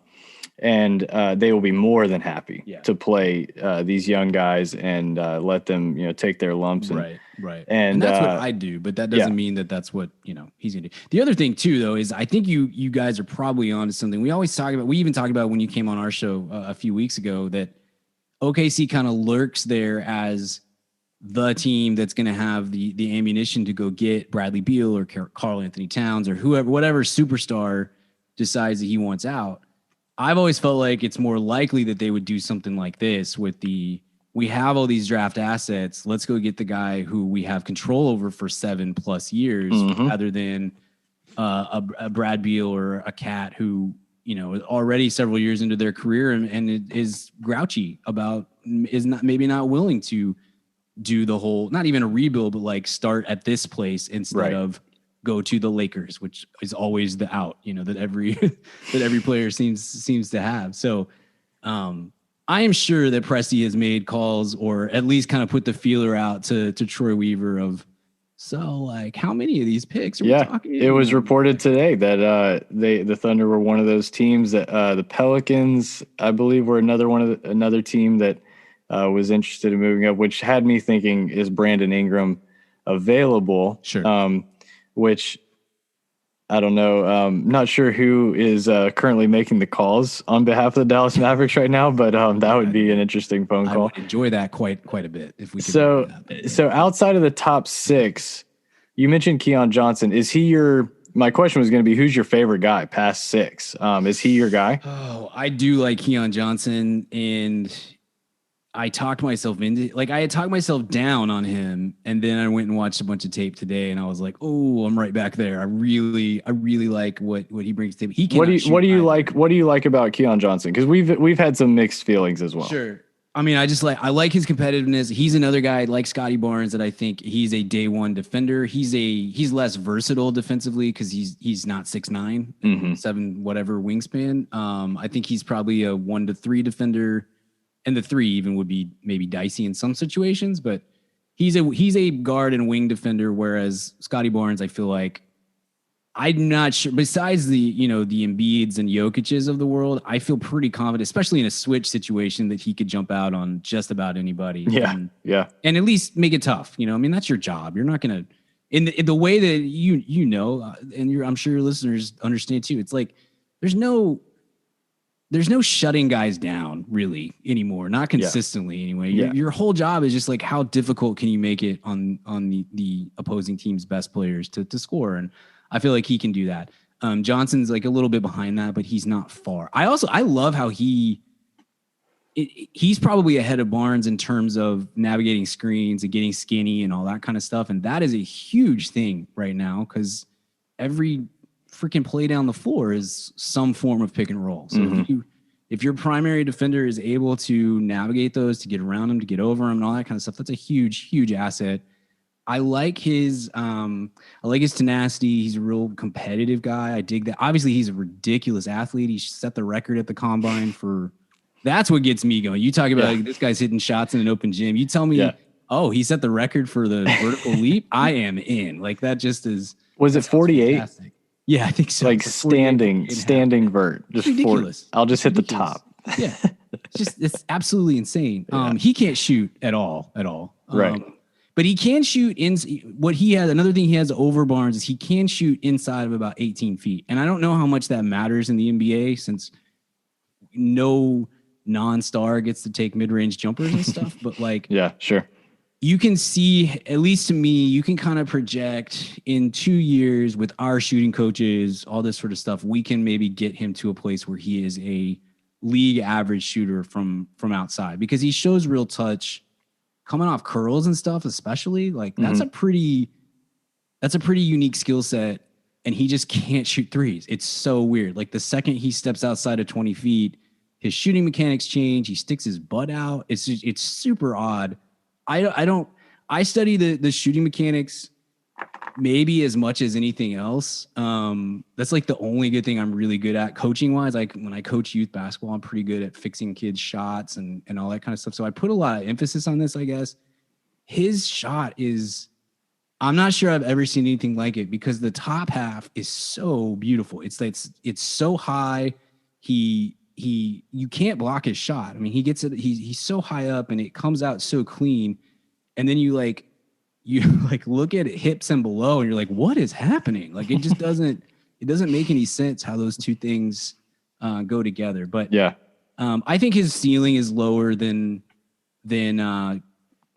And they will be more than happy to play these young guys and let them, take their lumps. Right. And that's what I do, but that doesn't mean that that's what, he's going to do. The other thing too, though, is I think you guys are probably onto something. We even talked about when you came on our show a few weeks ago that OKC kind of lurks there as the team that's going to have the ammunition to go get Bradley Beal or Karl Anthony Towns or whatever superstar decides that he wants out. I've always felt like it's more likely that they would do something like this with we have all these draft assets. Let's go get the guy who we have control over for 7+ years rather than a Brad Beal or a Cat who, already several years into their career and is grouchy about, maybe not willing to do the whole, not even a rebuild, but like start at this place instead of go to the Lakers, which is always the out, that every player seems to have. So I am sure that Presti has made calls or at least kind of put the feeler out to Troy Weaver of, so like how many of these picks are we talking? It was reported today that the Thunder were one of those teams that the Pelicans, I believe, were another team that was interested in moving up, which had me thinking, is Brandon Ingram available? Sure. Which I don't know. Not sure who is currently making the calls on behalf of the Dallas Mavericks right now, but that would be an interesting phone call. I would enjoy that quite a bit if we could. So outside of the top 6, you mentioned Keon Johnson. Is he my question was going to be, who's your favorite guy past 6? Is he your guy? Oh, I do like Keon Johnson, and I talked myself I had talked myself down on him, and then I went and watched a bunch of tape today, and I was like, "Oh, I'm right back there." I really like what he brings to the table. What do you like about Keon Johnson? Because we've had some mixed feelings as well. Sure. I mean, I like his competitiveness. He's another guy like Scotty Barnes that I think he's a day one defender. He's less versatile defensively because he's not 6'9", 7 whatever wingspan. I think he's probably a 1 to 3 defender. And the 3 even would be maybe dicey in some situations, but he's a guard and wing defender. Whereas Scotty Barnes, I feel like I'm not sure. Besides the Embiids and Jokic's of the world, I feel pretty confident, especially in a switch situation, that he could jump out on just about anybody. And at least make it tough. That's your job. You're not gonna in the way that and I'm sure your listeners understand too. It's like there's no shutting guys down really anymore, not consistently anyway. Your whole job is just like, how difficult can you make it on the opposing team's best players to score? And I feel like he can do that. Johnson's like a little bit behind that, but he's not far. I love how he he's probably ahead of Barnes in terms of navigating screens and getting skinny and all that kind of stuff. And that is a huge thing right now because every freaking play down the floor is some form of pick and roll. So if your primary defender is able to navigate those, to get around them, to get over them and all that kind of stuff, that's a huge, huge asset. I like his tenacity. He's a real competitive guy. I dig that. Obviously, he's a ridiculous athlete. He set the record at the combine for. That's what gets me going. You talk about like, this guy's hitting shots in an open gym. You tell me, oh, he set the record for the vertical leap. I am in. Like that just is. Was it 48? Yeah, I think so. Like standing vert. Just ridiculous. I'll just hit ridiculous. The top. Yeah, it's absolutely insane. He can't shoot at all. Right. But he can shoot in what he has. Another thing he has over Barnes is he can shoot inside of about 18 feet. And I don't know how much that matters in the NBA since no non-star gets to take mid-range jumpers and stuff. But like, yeah, sure. You can see, at least to me, you can kind of project in 2 years with our shooting coaches, all this sort of stuff, we can maybe get him to a place where he is a league average shooter from outside because he shows real touch. Coming off curls and stuff, especially like that's a pretty unique skill set. And he just can't shoot threes. It's so weird. Like the second he steps outside of 20 feet, his shooting mechanics change. He sticks his butt out. It's super odd. I study the shooting mechanics maybe as much as anything else. That's like the only good thing I'm really good at coaching wise. Like when I coach youth basketball, I'm pretty good at fixing kids' shots and all that kind of stuff. So I put a lot of emphasis on this, I guess. His shot is, I'm not sure I've ever seen anything like it because the top half is so beautiful. It's so high. You can't block his shot. I mean, he gets it. He's so high up and it comes out so clean. And then you look at it, hips and below and you're like, what is happening? Like, it just doesn't make any sense how those two things go together. But yeah, I think his ceiling is lower than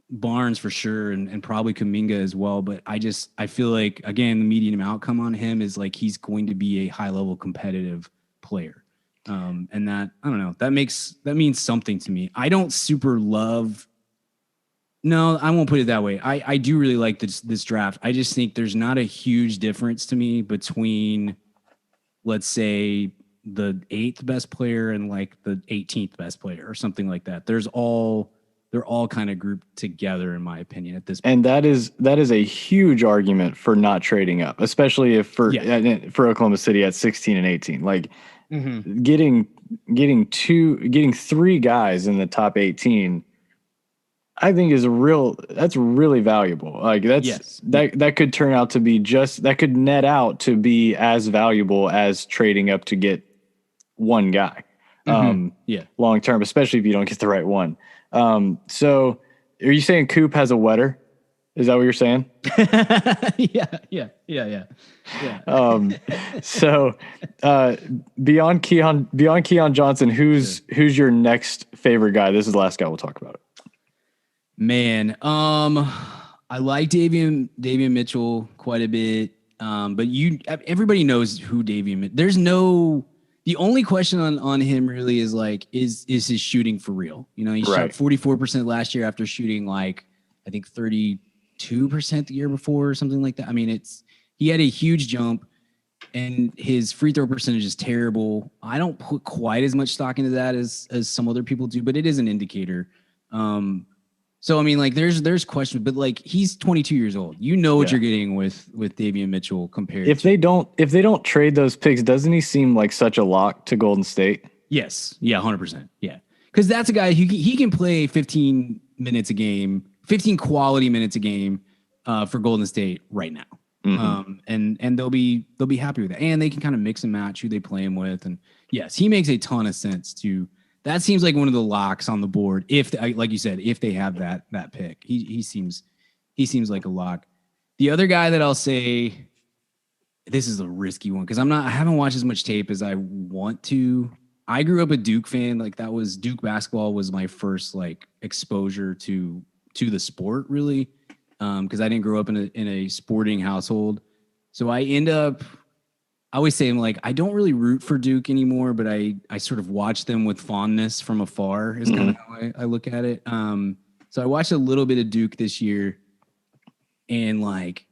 Barnes for sure. And probably Kuminga as well. But I feel like, again, the median outcome on him is like, he's going to be a high level competitive player. And that, I don't know, that means something to me. I don't super love. No, I won't put it that way. I do really like this draft. I just think there's not a huge difference to me between, let's say, the 8th best player and like the 18th best player or something like that. They're all kind of grouped together, in my opinion, at this point. And that is a huge argument for not trading up, especially if for Oklahoma City at 16 and 18. Like getting 3 guys in the top 18. I think that's really valuable. Like that could turn out to be that could net out to be as valuable as trading up to get one guy. Long term, especially if you don't get the right one. So are you saying Coop has a wetter? Is that what you're saying? Yeah. So beyond Keon Johnson, who's your next favorite guy? This is the last guy we'll talk about. Man, I like Davion Mitchell quite a bit. But everybody knows who Davion. The only question on him really is like, is his shooting for real? You know, he shot 44% last year after shooting like, I think 32% the year before or something like that. I mean, he had a huge jump and his free throw percentage is terrible. I don't put quite as much stock into that as some other people do, but it is an indicator. So I mean, like, there's questions, but like, he's 22 years old. You know what you're getting with Davion Mitchell compared. If they don't trade those picks, doesn't he seem like such a lock to Golden State? Yes, yeah, 100%, yeah. Because that's a guy he can play 15 minutes a game, 15 quality minutes a game for Golden State right now, and they'll be happy with that, and they can kind of mix and match who they play him with, and yes, he makes a ton of sense to. That seems like one of the locks on the board. If, like you said, if they have that pick, he seems like a lock. The other guy that I'll say, this is a risky one because I haven't watched as much tape as I want to. I grew up a Duke fan. Like Duke basketball was my first like exposure to the sport really. Because I didn't grow up in a sporting household. So I always say, I'm like, I don't really root for Duke anymore, but I sort of watch them with fondness from afar is kind of how I look at it. So I watched a little bit of Duke this year, and like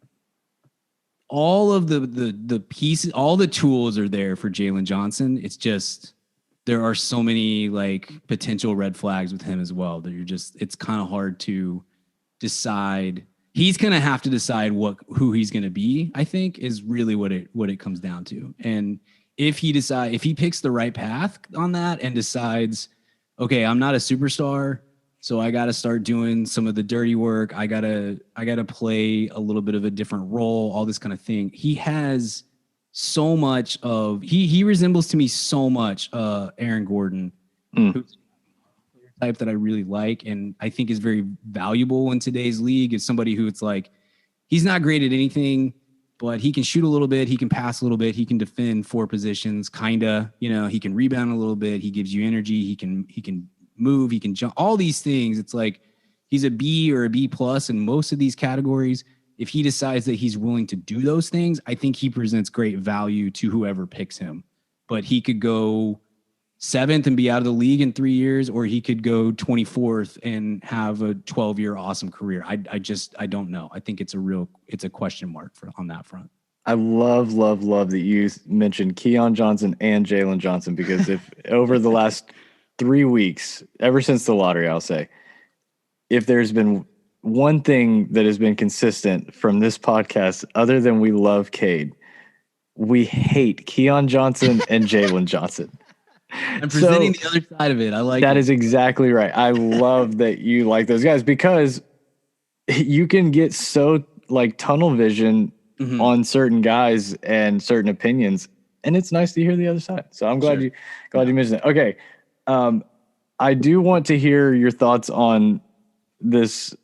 all of the pieces, all the tools are there for Jalen Johnson. It's just there are so many like potential red flags with him as well that it's kind of hard to decide. He's going to have to decide who he's going to be, I think, is really what it comes down to. And if he picks the right path on that and decides, okay, I'm not a superstar, so I got to start doing some of the dirty work. I got to play a little bit of a different role, all this kind of thing. He has so much of he resembles to me so much Aaron Gordon, who's type that I really like and I think is very valuable in today's league, is somebody who it's like he's not great at anything, but he can shoot a little bit, he can pass a little bit, he can defend 4 positions, kinda, he can rebound a little bit, he gives you energy, he can move, he can jump, all these things. It's like he's a B or a B plus in most of these categories. If he decides that he's willing to do those things, I think he presents great value to whoever picks him. But he could go 7th and be out of the league in 3 years, or he could go 24th and have a 12-year awesome career. I don't know. I think it's a question mark on that front. I love that you mentioned Keon Johnson and Jalen Johnson, because if over the last 3 weeks, ever since the lottery, I'll say, if there's been one thing that has been consistent from this podcast, other than we love Cade, we hate Keon Johnson and Jalen Johnson. I'm presenting the other side of it. I like that. Is exactly right. I love that you like those guys, because you can get so like tunnel vision on certain guys and certain opinions, and it's nice to hear the other side. So I'm glad you mentioned that. Okay. I do want to hear your thoughts on this,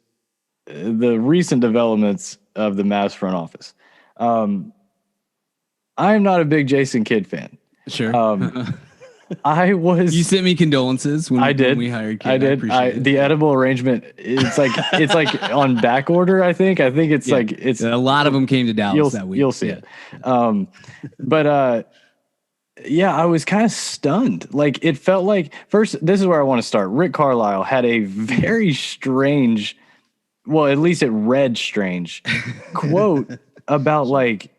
the recent developments of the Mavs front office. I am not a big Jason Kidd fan. Sure. You sent me condolences when we hired Kidd. I did. The edible arrangement, it's like on back order. I think it's a lot of them came to Dallas that week. You'll see it. But I was kind of stunned. Like, it felt like, first, this is where I want to start. Rick Carlisle had a very strange, well, at least it read strange, quote about, like,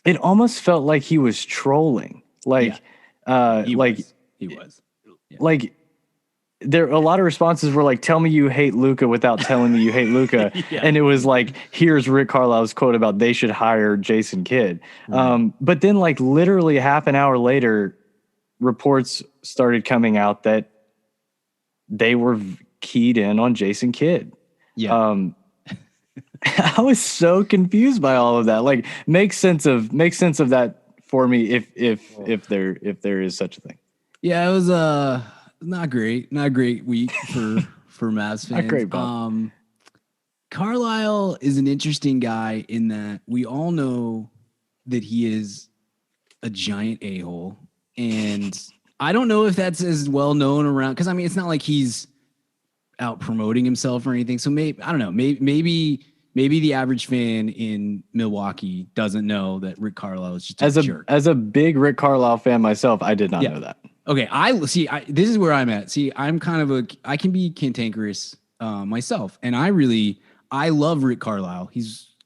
it almost felt like he was trolling. Like, he was. Yeah. Like, there a lot of responses were like, "Tell me you hate Luka without telling me you hate Luka," and it was like, "Here's Rick Carlisle's quote about they should hire Jason Kidd." Right. But then, like, literally half an hour later, reports started coming out that they were keyed in on Jason Kidd. Yeah. I was so confused by all of that. Like, make sense of that for me, if there is such a thing. Yeah, it was not great week for Mavs fans. Not great, Bob. Carlisle is an interesting guy in that we all know that he is a giant a-hole, and I don't know if that's as well known around, because I mean, it's not like he's out promoting himself or anything. So maybe, I don't know, maybe the average fan in Milwaukee doesn't know that Rick Carlisle is just a jerk. As a big Rick Carlisle fan myself, I did not know that. Okay, this is where I'm at. See, I'm kind of I can be cantankerous myself, and I love Rick Carlisle.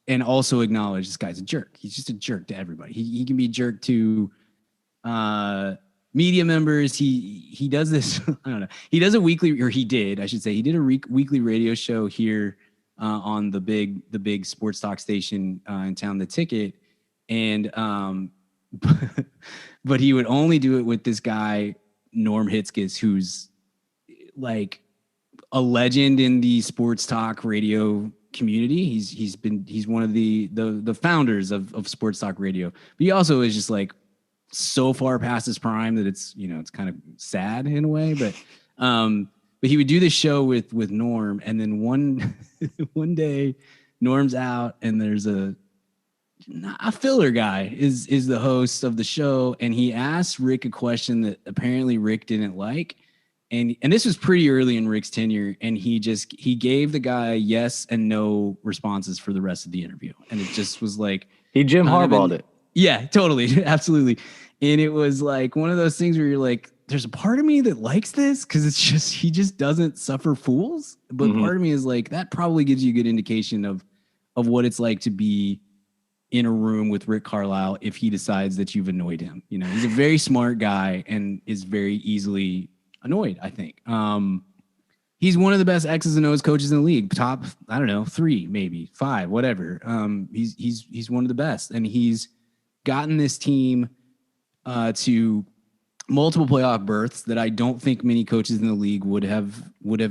And also acknowledge this guy's a jerk. He's just a jerk to everybody. He can be a jerk to media members. He does this. I don't know. He does a weekly, or he did, I should say, he did a weekly radio show here on the big sports talk station in town, The Ticket, and but he would only do it with this guy Norm Hitzges, who's like a legend in the sports talk radio community. He's one of the founders of sports talk radio, but he also is just like so far past his prime that it's kind of sad in a way, but he would do this show with Norm, and then one day Norm's out and there's a filler guy is the host of the show, and he asked Rick a question that apparently Rick didn't like, and this was pretty early in Rick's tenure, and he gave the guy yes and no responses for the rest of the interview, and it just was like he Jim Harbaugh'd it. Yeah, totally. Absolutely. And it was like one of those things where you're like, there's a part of me that likes this because it's just, he just doesn't suffer fools. But part of me is like, that probably gives you a good indication of what it's like to be in a room with Rick Carlisle if he decides that you've annoyed him. You know, he's a very smart guy and is very easily annoyed, I think. He's one of the best X's and O's coaches in the league. Top, I don't know, 3, maybe 5, whatever. He's one of the best, and he's gotten this team to multiple playoff berths that I don't think many coaches in the league would have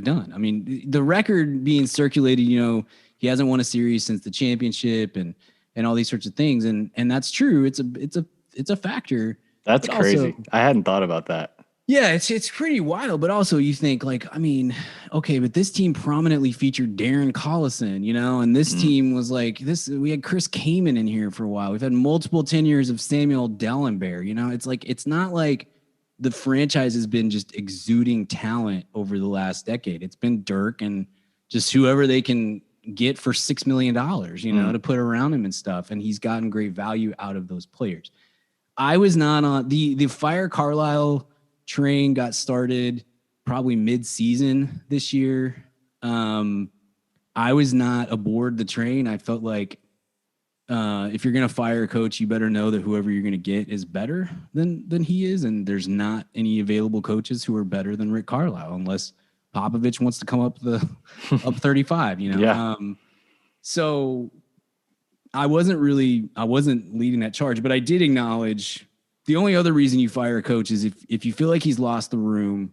done. I mean, the record being circulated, you know, he hasn't won a series since the championship, and all these sorts of things, and that's true. It's a factor. That's crazy. Also, I hadn't thought about that. Yeah, it's pretty wild, but also you think like, I mean, okay, but this team prominently featured Darren Collison, you know, and this team was like this. We had Chris Kaman in here for a while. We've had multiple tenures of Samuel Dellenberg. You know, it's like it's not like the franchise has been just exuding talent over the last decade. It's been Dirk and just whoever they can get for $6 million, you know, to put around him and stuff. And he's gotten great value out of those players. I was not on the Fire Carlisle train got started probably mid-season this year. I was not aboard the train. I felt like if you're going to fire a coach, you better know that whoever you're going to get is better than he is. And there's not any available coaches who are better than Rick Carlisle, unless Popovich wants to come up up 35, you know? Yeah. So I wasn't leading that charge, but I did acknowledge the only other reason you fire a coach is if you feel like he's lost the room.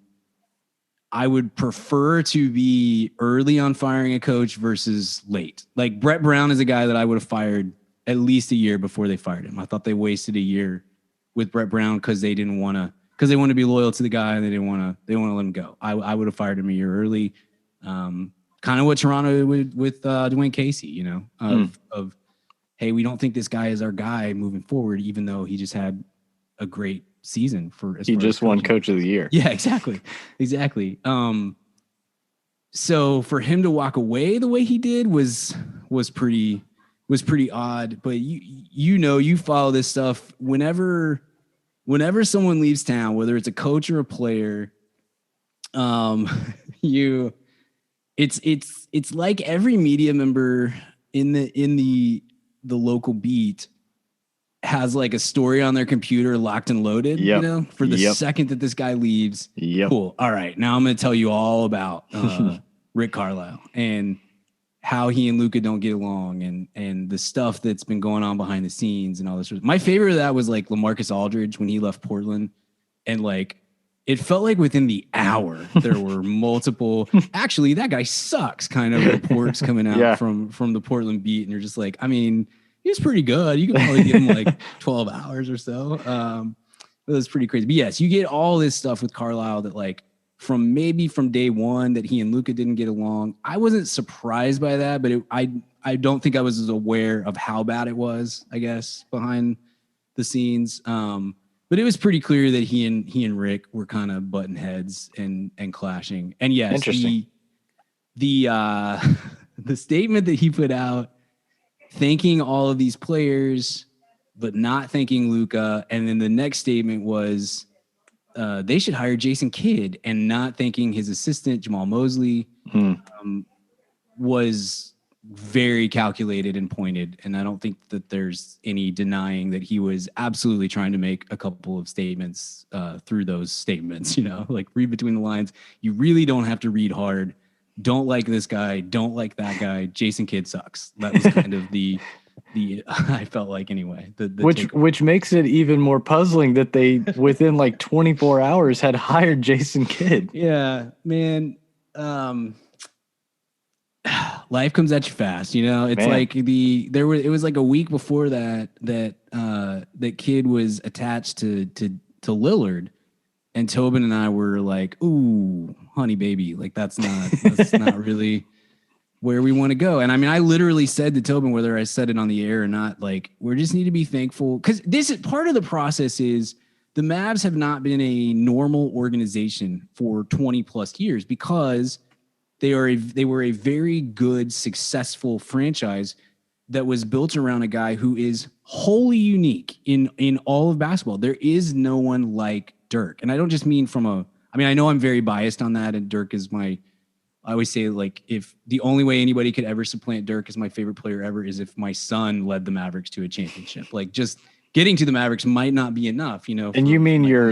I would prefer to be early on firing a coach versus late. Like Brett Brown is a guy that I would have fired at least a year before they fired him. I thought they wasted a year with Brett Brown because they wanted to be loyal to the guy and they didn't want to let him go. I would have fired him a year early. Kind of what Toronto would with Dwayne Casey, you know, of hey, we don't think this guy is our guy moving forward, even though he just had a great season he just won coach of the year. Yeah, exactly. So for him to walk away the way he did was pretty odd, but you follow this stuff whenever someone leaves town, whether it's a coach or a player, it's like every media member in the local beat has like a story on their computer locked and loaded, you know, for the second that this guy leaves. Cool. All right. Now I'm going to tell you all about Rick Carlisle and how he and Luka don't get along and the stuff that's been going on behind the scenes and all this. My favorite of that was like LaMarcus Aldridge when he left Portland, and like it felt like within the hour there were multiple actually that guy sucks kind of reports coming out from the Portland beat, and you're just like, I mean, he was pretty good. You could probably give him like 12 hours or so. It was pretty crazy. But yes, you get all this stuff with Carlisle that like from day one that he and Luka didn't get along. I wasn't surprised by that, but I don't think I was as aware of how bad it was, I guess, behind the scenes. But it was pretty clear that he and Rick were kind of butting heads and clashing. And yes, the statement that he put out, thanking all of these players, but not thanking Luka. And then the next statement was they should hire Jason Kidd, and not thanking his assistant, Jamal Mosley, was very calculated and pointed. And I don't think that there's any denying that he was absolutely trying to make a couple of statements through those statements, you know, like read between the lines. You really don't have to read hard. Don't like this guy. Don't like that guy. Jason Kidd sucks. That was kind of the I felt like anyway. Which makes it even more puzzling that they within like 24 hours had hired Jason Kidd. Yeah, man. Life comes at you fast, you know. It's like it was like a week before that Kidd was attached to Lillard. And Tobin and I were like, ooh, honey baby, like that's not really where we want to go. And I mean, I literally said to Tobin, whether I said it on the air or not, like, we just need to be thankful. Because this is part of the process is the Mavs have not been a normal organization for 20 plus years because they were a very good, successful franchise that was built around a guy who is wholly unique in all of basketball. There is no one like Dirk. And I don't just mean I know I'm very biased on that, and Dirk is I always say, like, if the only way anybody could ever supplant Dirk as my favorite player ever is if my son led the Mavericks to a championship. Like, just getting to the Mavericks might not be enough, you know. And you mean your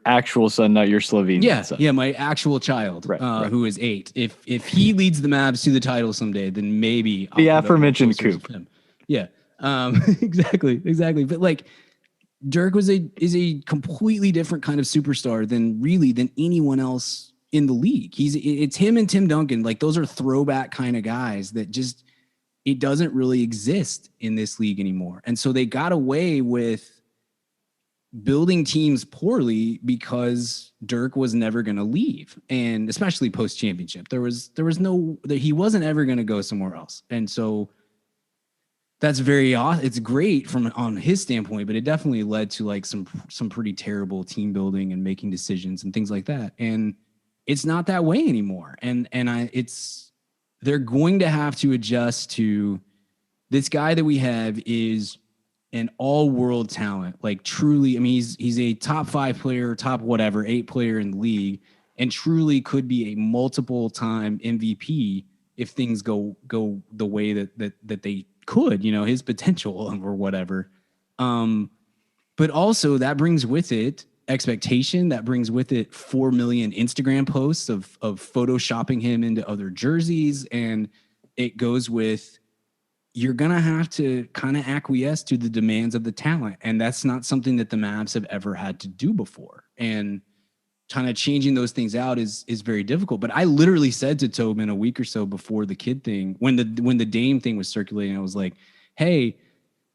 actual son, not your Slovenian son? Yeah, my actual child, right. Who is 8. If he leads the Mavs to the title someday, then maybe the aforementioned Coop. Yeah, exactly. But like, Dirk is a completely different kind of superstar than anyone else in the league. It's him and Tim Duncan. Like, those are throwback kind of guys that just, it doesn't really exist in this league anymore. And so they got away with building teams poorly because Dirk was never going to leave, and especially post championship, he wasn't ever going to go somewhere else. And so that's it's great on his standpoint, but it definitely led to like some pretty terrible team building and making decisions and things like that. And it's not that way anymore. They're going to have to adjust to this guy that we have is an all-world talent, like truly. I mean, he's a top 5 player, top whatever 8 player in the league, and truly could be a multiple-time MVP if things go the way that they could. You know, his potential or whatever. But also that brings with it expectation. That brings with it 4 million Instagram posts of photoshopping him into other jerseys, and it goes with, you're going to have to kind of acquiesce to the demands of the talent. And that's not something that the Mavs have ever had to do before. And kind of changing those things out is very difficult. But I literally said to Tobin a week or so before the kid thing, when the Dame thing was circulating, I was like, hey,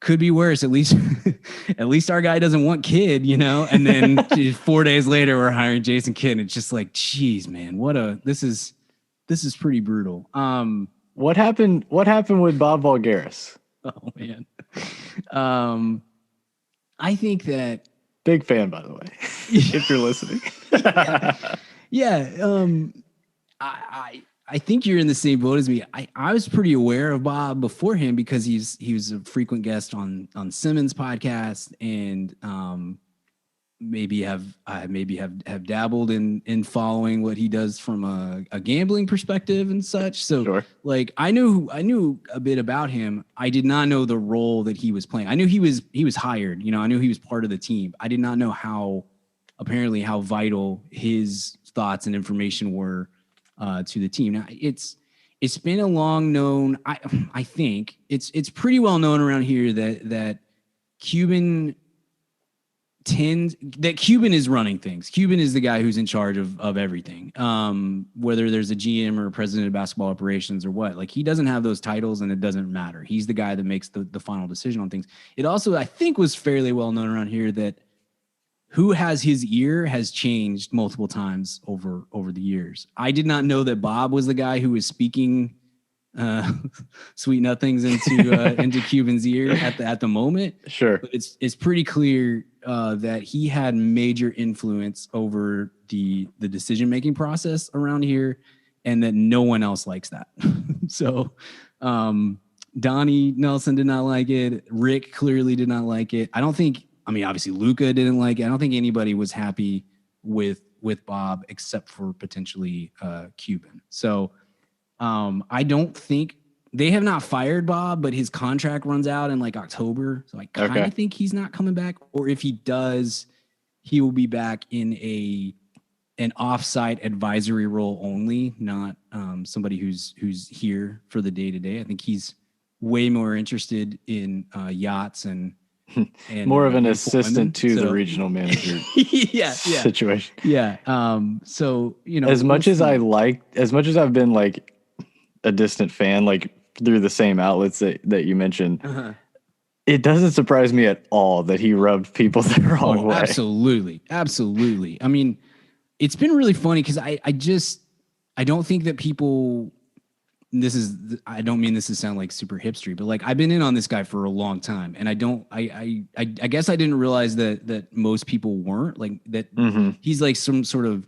could be worse. At least our guy doesn't want Kidd, you know? And then 4 days later, we're hiring Jason Kidd. And it's just like, geez, man, this is pretty brutal. What happened with Bob Voulgaris? Oh man. I think that, big fan, by the way, if you're listening. Yeah. I think you're in the same boat as me. I was pretty aware of Bob before him because he was a frequent guest on Simmons' podcast, and maybe have dabbled in following what he does from a gambling perspective and such. So sure. Like, I knew a bit about him. I did not know the role that he was playing. I knew he was hired, you know, I knew he was part of the team. I did not know how vital his thoughts and information were to the team. Now it's been a long known, I think it's pretty well known around here that Cuban is running things. Cuban is the guy who's in charge of everything. Whether there's a GM or a president of basketball operations or what, like, he doesn't have those titles and it doesn't matter. He's the guy that makes the final decision on things. It also, I think, was fairly well known around here that who has his ear has changed multiple times over the years. I did not know that Bob was the guy who was speaking sweet nothings into Cuban's ear at the moment. Sure. But it's pretty clear that he had major influence over the decision-making process around here, and that no one else likes that. So Donnie Nelson did not like it. Rick clearly did not like it. Obviously Luka didn't like it. I don't think anybody was happy with Bob except for potentially Cuban. So I don't think they have not fired Bob, but his contract runs out in like October. So I kind of think he's not coming back, or if he does, he will be back in an offsite advisory role only, not somebody who's here for the day to day. I think he's way more interested in yachts and more of an assistant to the regional manager situation. Yeah. So, you know, as much as I've been like a distant fan, like through the same outlets that you mentioned, it doesn't surprise me at all that he rubbed people the wrong way. Absolutely. I mean, it's been really funny because I don't think that people, I don't mean this to sound like super hipstery, but like, I've been in on this guy for a long time, and I guess I didn't realize that most people weren't like that. He's like some sort of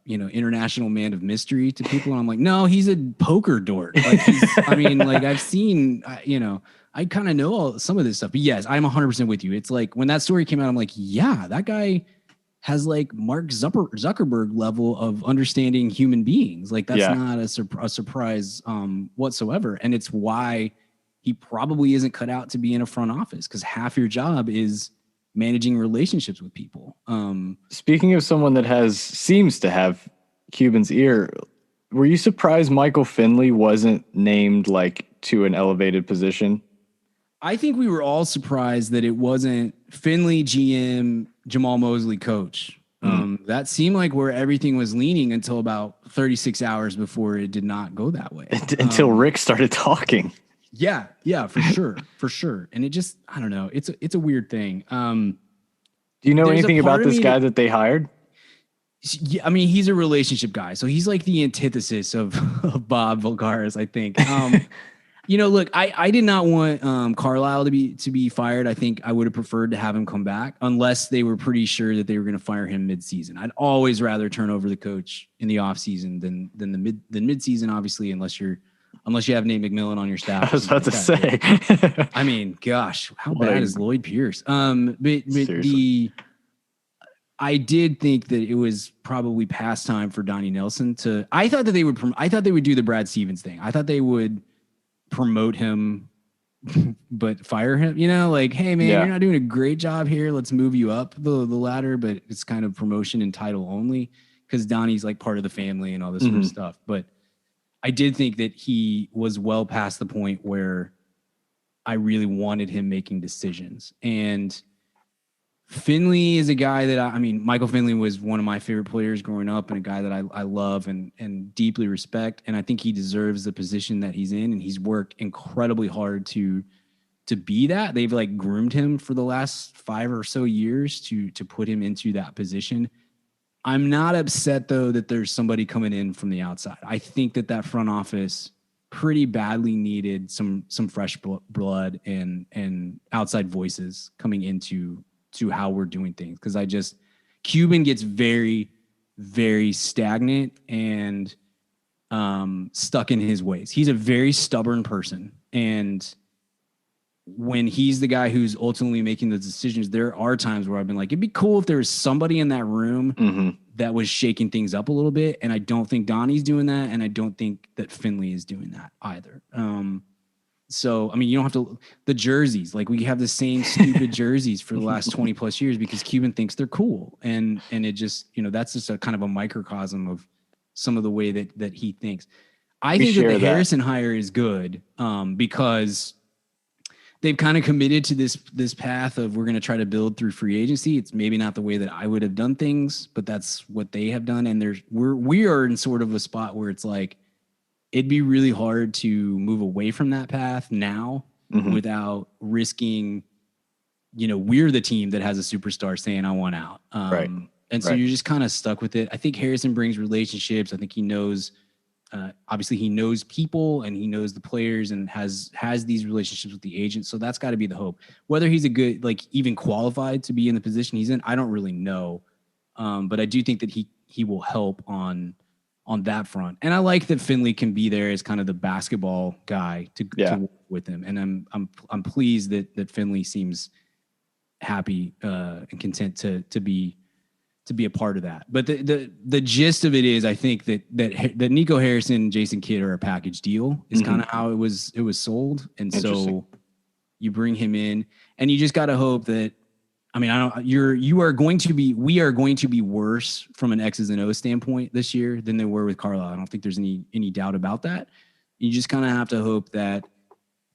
international man of mystery to people. And I'm like, no, he's a poker dork. Like, I've seen, I kind of know some of this stuff. But yes, I'm 100% with you. It's like when that story came out, I'm like, yeah, that guy has like Mark Zuckerberg level of understanding human beings. Like that's not a surprise whatsoever. And it's why he probably isn't cut out to be in a front office, because half your job is managing relationships with people. Speaking of someone that seems to have Cuban's ear, were you surprised Michael Finley wasn't named like to an elevated position? I think we were all surprised that it wasn't Finley GM, Jamal Mosley coach. That seemed like where everything was leaning until about 36 hours before it did not go that way. Until Rick started talking. Yeah, for sure. And it just, I don't know. It's a weird thing. Do you know anything about this guy that they hired? Yeah, I mean, he's a relationship guy, so he's like the antithesis of Bob Vulgaris, I think. Look, I did not want Carlisle to be fired. I think I would have preferred to have him come back, unless they were pretty sure that they were going to fire him mid-season. I'd always rather turn over the coach in the offseason than mid-season, obviously, unless you have Nate McMillan on your staff. I was about to say. I mean, gosh, how bad is Lloyd Pierce? I did think that it was probably past time for Donnie Nelson to. I thought they would do the Brad Stevens thing. I thought they would promote him, but fire him. Like, hey man, you're not doing a great job here. Let's move you up the ladder, but it's kind of promotion and title only because Donnie's like part of the family and all this sort of stuff. But I did think that he was well past the point where I really wanted him making decisions. And Finley is a guy that Michael Finley was one of my favorite players growing up and a guy that I love and deeply respect. And I think he deserves the position that he's in, and he's worked incredibly hard to be that. They've like groomed him for the last 5 or so years to put him into that position. I'm not upset though that there's somebody coming in from the outside. I think that front office pretty badly needed some fresh blood and outside voices coming into how we're doing things. Cause Cuban gets very, very stagnant and stuck in his ways. He's a very stubborn person. And when he's the guy who's ultimately making the decisions, there are times where I've been like, it'd be cool if there was somebody in that room that was shaking things up a little bit. And I don't think Donnie's doing that. And I don't think that Finley is doing that either. So, you don't have to, the jerseys, like we have the same stupid jerseys for the last 20 plus years because Cuban thinks they're cool. And it just, that's just a kind of a microcosm of some of the way that he thinks. I think that the Harrison hire is good because they've kind of committed to this path of we're going to try to build through free agency. It's maybe not the way that I would have done things, but that's what they have done. And we are in sort of a spot where it's like, it'd be really hard to move away from that path now without risking, we're the team that has a superstar saying I want out. And so you're just kind of stuck with it. I think Harrison brings relationships. I think he knows, obviously he knows people and he knows the players and has these relationships with the agent. So that's got to be the hope. Whether he's a good, like even qualified to be in the position he's in, I don't really know. But I do think that he will help on that front. And I like that Finley can be there as kind of the basketball guy to work with him. And I'm pleased that Finley seems happy and content to be a part of that. But the gist of it is, I think that Nico Harrison and Jason Kidd are a package deal is kind of how it was sold. And so you bring him in and you just got to hope that, we are going to be worse from an X's and O's standpoint this year than they were with Carlisle. I don't think there's any doubt about that. You just kind of have to hope that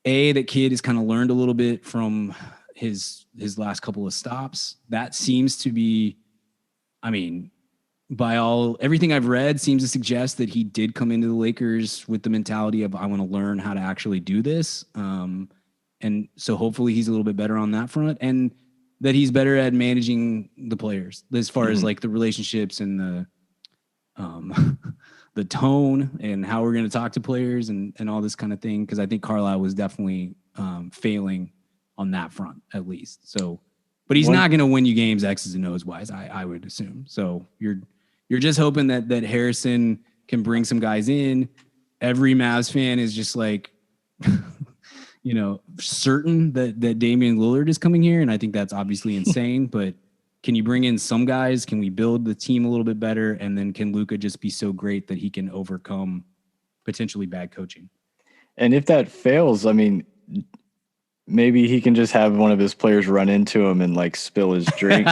that Kidd has kind of learned a little bit from his last couple of stops. That seems to be, everything I've read seems to suggest that he did come into the Lakers with the mentality of I want to learn how to actually do this. And so hopefully he's a little bit better on that front and that he's better at managing the players as far as like the relationships and the tone and how we're going to talk to players and all this kind of thing. Cause I think Carlisle was definitely failing on that front at least. So, but he's not going to win you games X's and O's wise, I would assume. So you're you're just hoping that Harrison can bring some guys in. Every Mavs fan is just like, certain that Damian Lillard is coming here. And I think that's obviously insane, but can you bring in some guys? Can we build the team a little bit better? And then can Luka just be so great that he can overcome potentially bad coaching? And if that fails, I mean, maybe he can just have one of his players run into him and like spill his drink.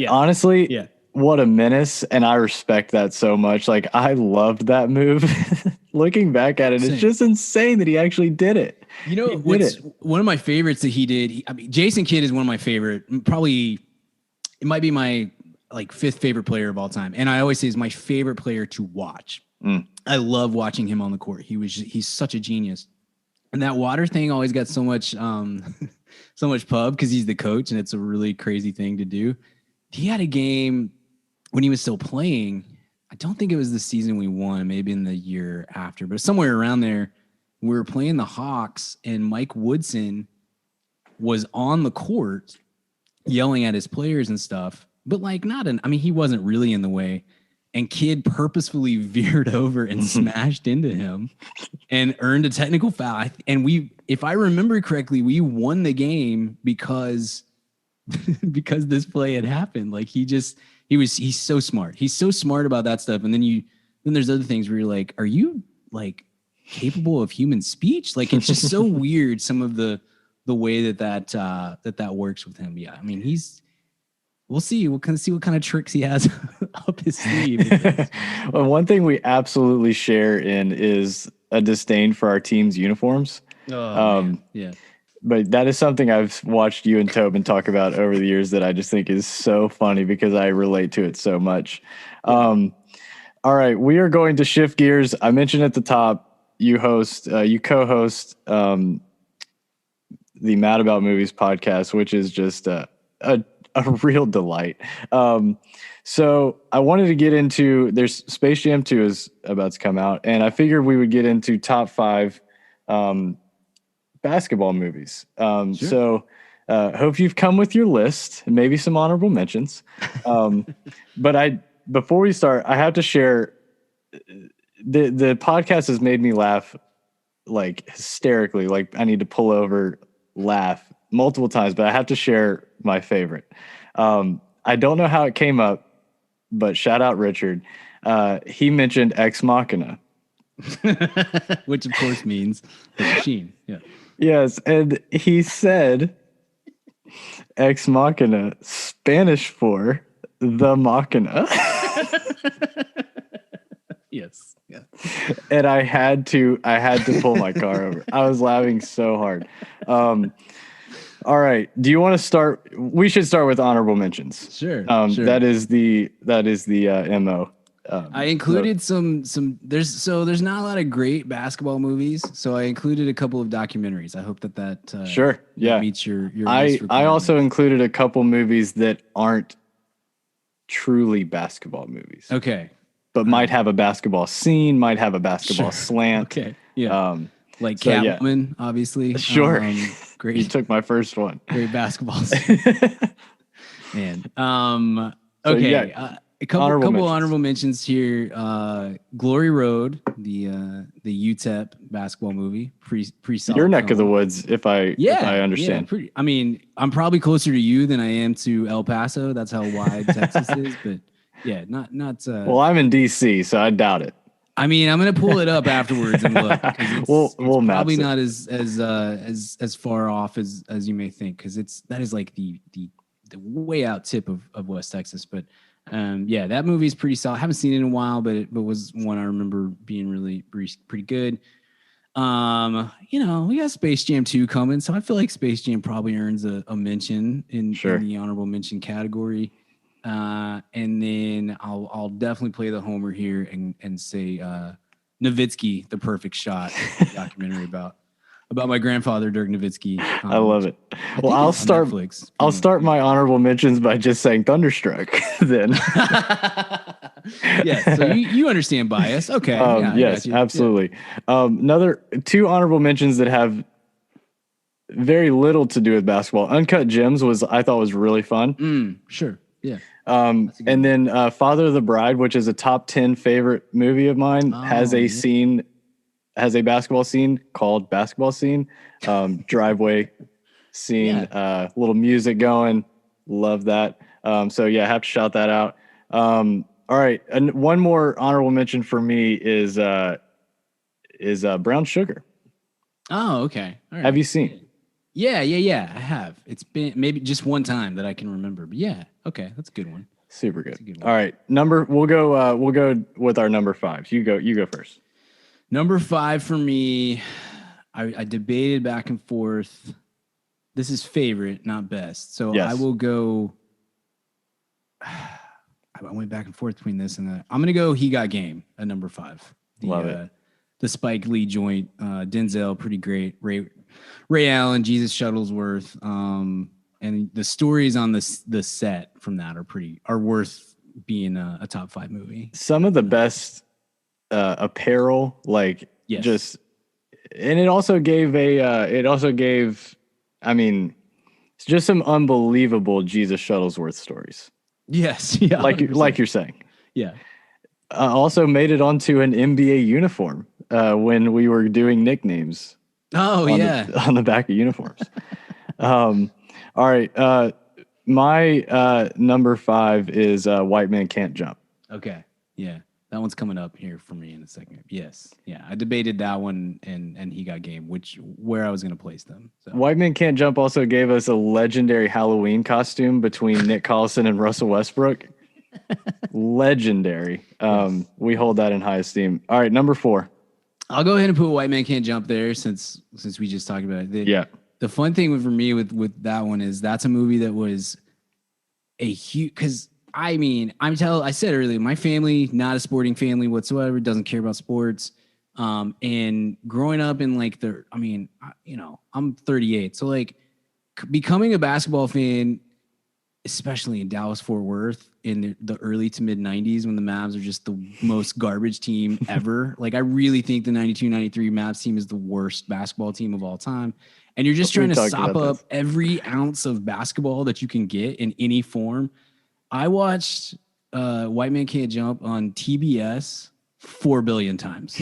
Honestly, what a menace. And I respect that so much. Like, I loved that move. Looking back at it, it's just insane that he actually did it. What's one of my favorites that he did? Jason Kidd is one of my favorite, probably it might be my like fifth favorite player of all time. And I always say he's my favorite player to watch. I love watching him on the court. He's such a genius. And that water thing always got so much so much pub because he's the coach and it's a really crazy thing to do. He had a game when he was still playing. I don't think it was the season we won, maybe in the year after, but somewhere around there, we were playing the Hawks and Mike Woodson was on the court yelling at his players and stuff, but like he wasn't really in the way. And Kidd purposefully veered over and smashed into him and earned a technical foul. And if I remember correctly, we won the game because this play had happened. Like he's so smart. He's so smart about that stuff. And then there's other things where you're like, are you like capable of human speech? Like it's just so weird. Some of the way that works with him. Yeah. I mean, we'll see. We'll kind of see what kind of tricks he has up his sleeve. Well, one thing we absolutely share in is a disdain for our team's uniforms. Yeah. But that is something I've watched you and Tobin talk about over the years that I just think is so funny because I relate to it so much. All right, we are going to shift gears. I mentioned at the top, you co-host the Mad About Movies podcast, which is just a real delight. So I wanted to get into, there's Space Jam 2 is about to come out, and I figured we would get into top 5 basketball movies. Sure. So hope you've come with your list, and maybe some honorable mentions. But before we start, I have to share, the podcast has made me laugh like hysterically. Like I need to pull over, laugh multiple times, but I have to share my favorite. I don't know how it came up, but shout out Richard. He mentioned Ex Machina. Which of course means the machine. Yeah. Yes, and he said Ex Machina, Spanish for the Machina. Yes. Yeah. And I had to pull my car over. I was laughing so hard. All right. Do you want to start? We should start with honorable mentions. Sure. Sure. That is the MO. I included some there's not a lot of great basketball movies, so I included a couple of documentaries. I hope that sure. Yeah. meets your I also included a couple movies that aren't truly basketball movies. Okay. But might have a basketball scene, might have a basketball slant. Okay. Yeah. Like Catwoman, obviously. Sure. Great. You took my first one. Great basketball scene. Man. Okay. A couple honorable mentions here. Glory Road, the UTEP basketball movie. Pre-solid your neck of the woods, if I understand. Yeah, I'm probably closer to you than I am to El Paso. That's how wide Texas is. But yeah, not. Well, I'm in DC, so I doubt it. I mean, I'm gonna pull it up afterwards and look. We'll probably not as far off as you may think, because that is like the way out tip of West Texas. But yeah, that movie is pretty solid. I haven't seen it in a while, but it was one I remember being really pretty good. We got Space Jam 2 coming, so I feel like Space Jam probably earns a mention in the honorable mention category. And then I'll definitely play the homer here and say Nowitzki, The Perfect Shot, documentary about my grandfather Dirk Nowitzki. I love it. Well, I'll start my honorable mentions by just saying Thunderstruck. Then. Yeah, so you understand bias. Okay. Yes, absolutely. Yeah. Another 2 honorable mentions that have very little to do with basketball. Uncut Gems I thought was really fun. Sure. Yeah. And then Father of the Bride, which is a top 10 favorite movie of mine, has a basketball scene called Basketball Scene, driveway scene, little music going. Love that. So yeah, have to shout that out. All right. And one more honorable mention for me is Brown Sugar. Oh, okay. All right. Have you seen? Yeah. I have. It's been maybe just one time that I can remember, but yeah. Okay. That's a good one. Super good. All right. We'll go with our number 5. You go first. Number 5 for me, I debated back and forth. This is favorite, not best. So I will go. I went back and forth between this and that. I'm going to go He Got Game at number 5. Love it. The Spike Lee joint, Denzel, pretty great. Ray Allen, Jesus Shuttlesworth, and the stories on the set from that are worth being a top 5 movie. Some of the best apparel, just, and it also gave I mean, it's just some unbelievable Jesus Shuttlesworth stories. Yes, yeah, like you're saying. Yeah. Also made it onto an NBA uniform when we were doing nicknames. Oh, on the back of uniforms. All right. My number 5 is White Man Can't Jump. Okay. Yeah. That one's coming up here for me in a second. Yes. Yeah. I debated that one and He Got Game, where I was going to place them. So. White Man Can't Jump also gave us a legendary Halloween costume between Nick Collison and Russell Westbrook. Legendary. We hold that in high esteem. All right. Number 4. I'll go ahead and put White Man Can't Jump there since we just talked about it. The fun thing for me with that one is that's a movie that was a huge, because I said earlier, my family, not a sporting family whatsoever, doesn't care about sports. And growing up in I'm 38. So like becoming a basketball fan, especially in Dallas Fort Worth in the early to mid 90s when the Mavs are just the most garbage team ever. Like I really think the 92-93 Mavs team is the worst basketball team of all time. And you're just trying to sop up every ounce of basketball that you can get in any form. I watched White Man Can't Jump on TBS 4 billion times.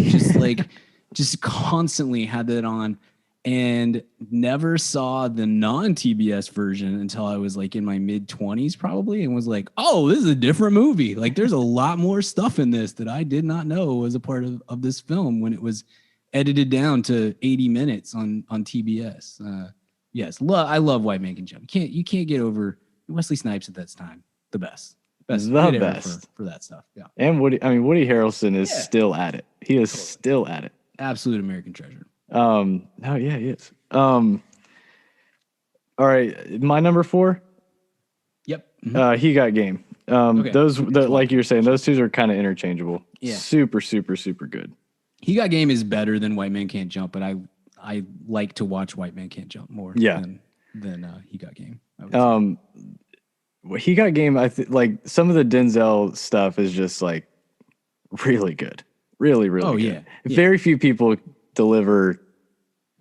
Just constantly had that on. And never saw the non-TBS version until I was like in my mid-20s probably, and was like, oh, this is a different movie. Like there's a lot more stuff in this that I did not know was a part of this film when it was edited down to 80 minutes on TBS. I love White Man Can Jump. You can't get over Wesley Snipes at that time. The best for that stuff. Yeah. And Woody Harrelson is still at it. He is still at it. Absolute American treasure. Oh yeah, he is. All right, my number 4. Yep. Mm-hmm. He Got Game. Like you were saying, those two are kind of interchangeable. Yeah. Super, super, super good. He Got Game is better than White Man Can't Jump, but I like to watch White Man Can't Jump more. Than He Got Game. He Got Game. like some of the Denzel stuff is just like really good, really, really good. Yeah. Very few people deliver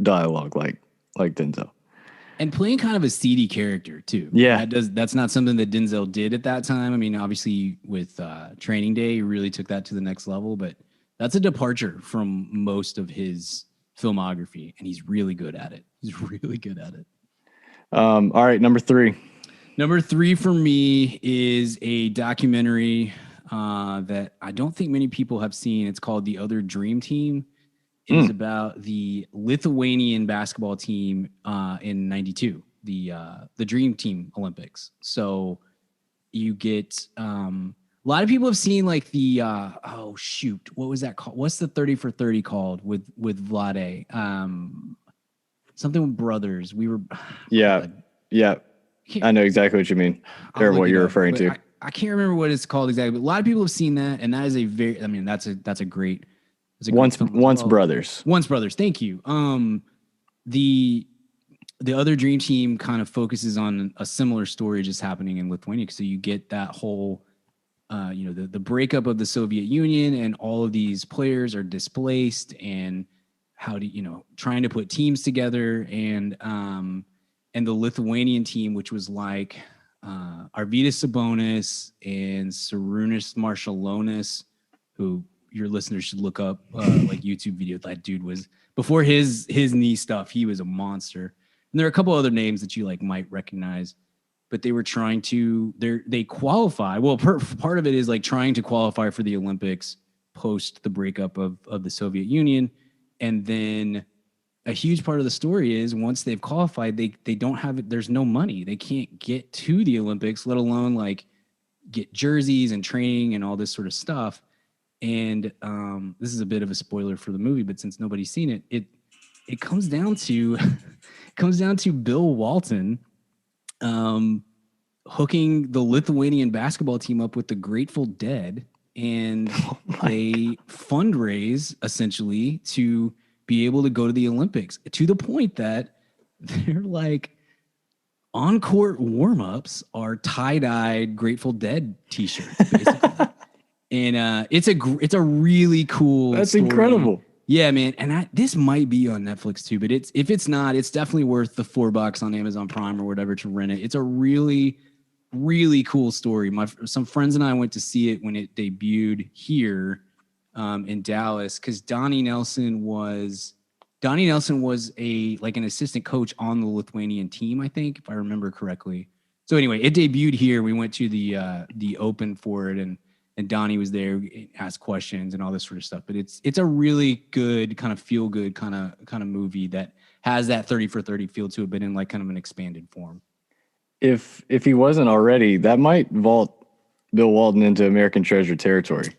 dialogue like Denzel, and playing kind of a seedy character too. Yeah, that's not something that Denzel did at that time. I mean, obviously with Training Day, he really took that to the next level, but that's a departure from most of his filmography, and he's really good at it. All right, number 3. Number 3 for me is a documentary that I don't think many people have seen. It's called The Other Dream Team. It is about the Lithuanian basketball team in '92, the Dream Team Olympics. So you get a lot of people have seen like the what was that called? What's the 30 for 30 called with Vlade? Something with brothers. We were yeah. I know exactly what you mean. Or what you're referring to. I can't remember what it's called exactly, but a lot of people have seen that, and that is that's a great. Once Brothers. Once Brothers. Thank you. The Other Dream Team kind of focuses on a similar story just happening in Lithuania. So you get that whole, the breakup of the Soviet Union, and all of these players are displaced, and how to, trying to put teams together, and the Lithuanian team, which was like, Arvydas Sabonis and Sarunas Marciulionis, who your listeners should look up, like YouTube video. That dude was, before his knee stuff, he was a monster. And there are a couple other names that you like might recognize, but they were trying to, they qualify. Well, part of it is like trying to qualify for the Olympics post the breakup of the Soviet Union. And then a huge part of the story is once they've qualified, they don't have it. There's no money. They can't get to the Olympics, let alone like get jerseys and training and all this sort of stuff. And this is a bit of a spoiler for the movie, but since nobody's seen it, it comes down to Bill Walton hooking the Lithuanian basketball team up with the Grateful Dead, and they fundraise essentially to be able to go to the Olympics, to the point that they're like on-court warm-ups are tie-dyed Grateful Dead t-shirts, basically. And it's a really cool That's story. incredible. Yeah, man. And this might be on Netflix too, but if it's not, it's definitely worth the $4 on Amazon Prime or whatever to rent it. It's a really, really cool story. Some friends and I went to see it when it debuted here in Dallas, because Donnie Nelson was an assistant coach on the Lithuanian team, I think, if I remember correctly. So anyway, it debuted here. We went to the open for it, and Donnie was there, asked questions and all this sort of stuff. But it's a really good kind of feel good kind of movie that has that 30 for 30 feel to it, but in like kind of an expanded form. If he wasn't already, that might vault Bill Walton into American Treasure territory.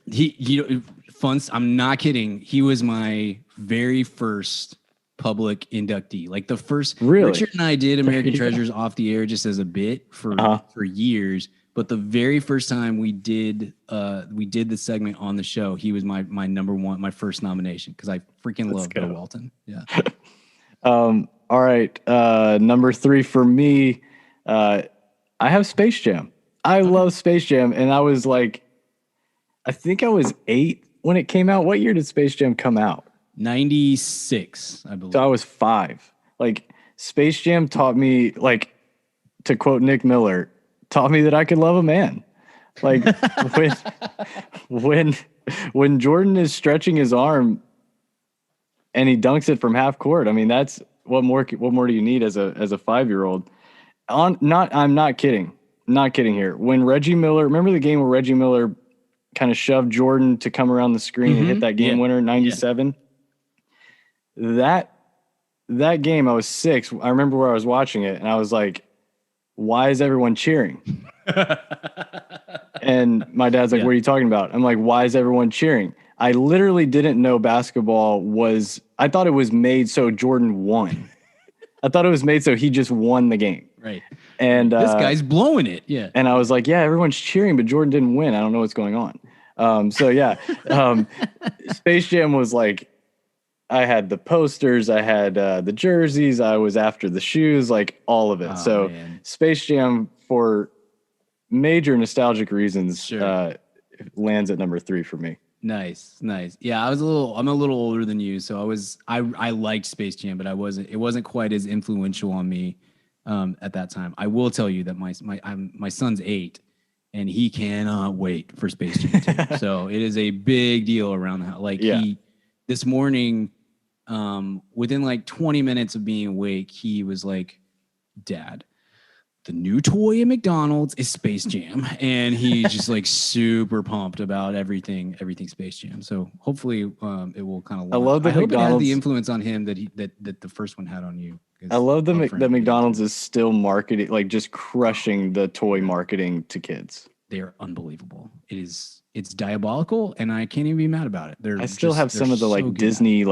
I'm not kidding. He was my very first public inductee. Like the first, really? Richard and I did American Treasures off the air just as a bit for years. But the very first time we did the segment on the show, he was my number one, my first nomination, because I freaking love Bill Walton. Yeah. All right. Number 3 for me, I have Space Jam. I love Space Jam, and I was like, I think I was 8 when it came out. What year did Space Jam come out? 96, I believe. So I was 5. Like, Space Jam taught me, like, to quote Nick Miller, taught me that I could love a man. Like when Jordan is stretching his arm and he dunks it from half court, I mean, that's what more do you need as a 5-year-old? I'm not kidding here. When Reggie Miller, remember the game where Reggie Miller kind of shoved Jordan to come around the screen and hit that game winner, 97? Yeah. That game, I was 6. I remember where I was watching it, and I was like, why is everyone cheering? And my dad's like, what are you talking about? I'm like, why is everyone cheering? I literally didn't know basketball I thought it was made so Jordan won. I thought it was made so he just won the game. Right. And this guy's blowing it. Yeah. And I was like, yeah, everyone's cheering, but Jordan didn't win. I don't know what's going on. Space Jam was like, I had the posters, I had the jerseys, I was after the shoes, like all of it. Man. Space Jam, for major nostalgic reasons, lands at number 3 for me. Nice. Yeah, I'm a little older than you, so I liked Space Jam, but it wasn't quite as influential on me at that time. I will tell you that my son's 8, and he cannot wait for Space Jam 2. So it is a big deal around the house. He this morning, within like 20 minutes of being awake, he was like, Dad, the new toy at McDonald's is Space Jam. And he's just like super pumped about everything Space Jam. So hopefully it will kind of launch. I hope it had the influence on him that the first one had on you. I love that McDonald's is still marketing, like just crushing the toy marketing to kids. They are unbelievable. It's diabolical, and I can't even be mad about it. I still have some of the like Disney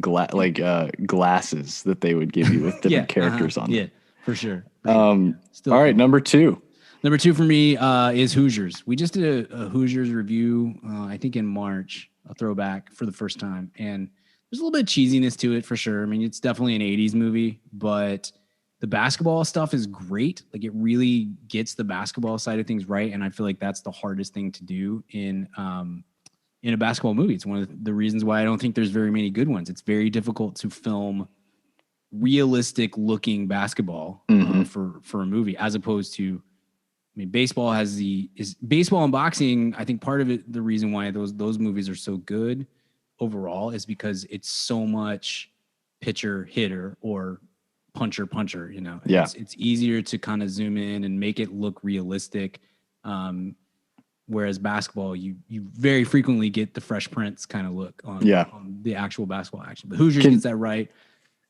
glasses that they would give you with different characters on them. Yeah, for sure. All right, number 2. Number 2 for me is Hoosiers. We just did a Hoosiers review, I think in March, a throwback for the first time, and there's a little bit of cheesiness to it for sure. I mean, it's definitely an 80s movie, but the basketball stuff is great. Like, it really gets the basketball side of things right. And I feel like that's the hardest thing to do in a basketball movie. It's one of the reasons why I don't think there's very many good ones. It's very difficult to film realistic looking basketball for a movie, as opposed to mean, baseball baseball and boxing. I think part of it, the reason why those movies are so good overall is because it's so much pitcher hitter or puncher. You know, Yeah. It's easier to kind of zoom in and make it look realistic. Whereas basketball, you very frequently get the Fresh Prince kind of look on the actual basketball action. But Hoosiers gets that right.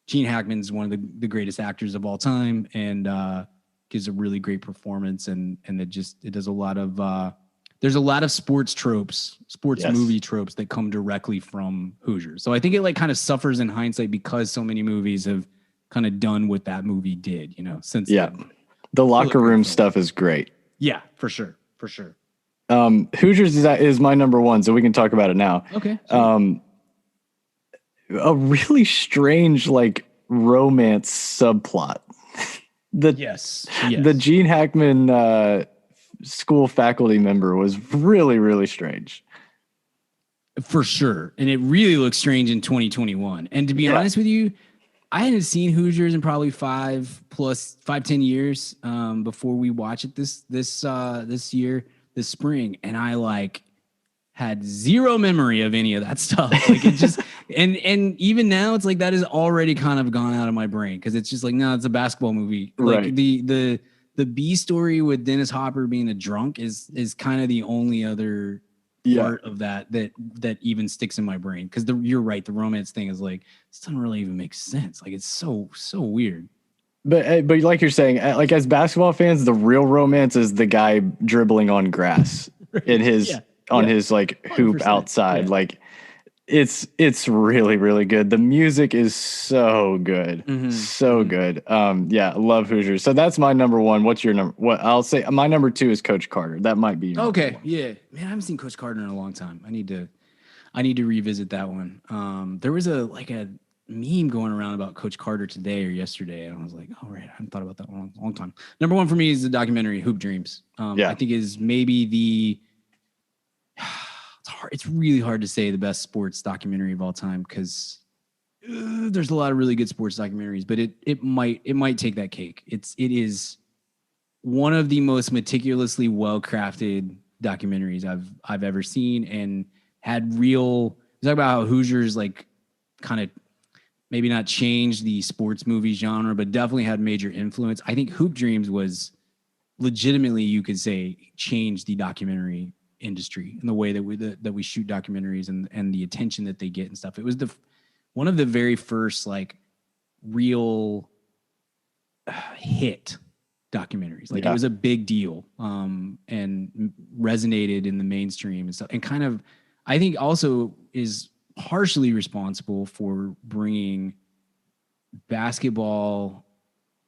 Gene Hackman's one of the greatest actors of all time, and gives a really great performance. And it does a lot of there's a lot of sports movie tropes that come directly from Hoosiers. So I think it like kind of suffers in hindsight because so many movies have kind of done what that movie did, you know, since then. The locker room stuff is great. Yeah, for sure. Hoosiers is my number one, so we can talk about it now. Okay. A really strange like romance subplot. The Gene Hackman school faculty member was really, really strange. For sure. And it really looks strange in 2021. And to be honest with you, I hadn't seen Hoosiers in probably 10 years before we watch it this year, this spring. And I like had zero memory of any of that stuff. Like it just, and even now it's like that is already kind of gone out of my brain. Cause it's just like, no, it's a basketball movie. Like right. The B story with Dennis Hopper being a drunk is kind of the only other part of that even sticks in my brain. Cause you're right. The romance thing is like, this doesn't really even make sense. Like it's so weird. But like you're saying, like as basketball fans, the real romance is the guy dribbling on grass in his, his like hoop outside. Like it's really, really good. The music is so good. Good. Love Hoosiers. So that's my number one. What's your number? What I'll say my number two is Coach Carter. That might be okay. Yeah. Man, I haven't seen Coach Carter in a long time. I need to revisit that one. There was a meme going around about Coach Carter today or yesterday, and I was like, oh right, I haven't thought about that one in a long time. Number one for me is the documentary Hoop Dreams. I think is maybe it's really hard to say the best sports documentary of all time because there's a lot of really good sports documentaries, but it might take that cake. It is one of the most meticulously well-crafted documentaries I've ever seen, and had real talk about how Hoosiers like kind of maybe not changed the sports movie genre, but definitely had major influence. I think Hoop Dreams was legitimately, you could say, changed the documentary industry and the way that we shoot documentaries and the attention that they get and stuff. It was one of the very first like real hit documentaries. Like it was a big deal and resonated in the mainstream and stuff. And kind of, I think also is partially responsible for bringing basketball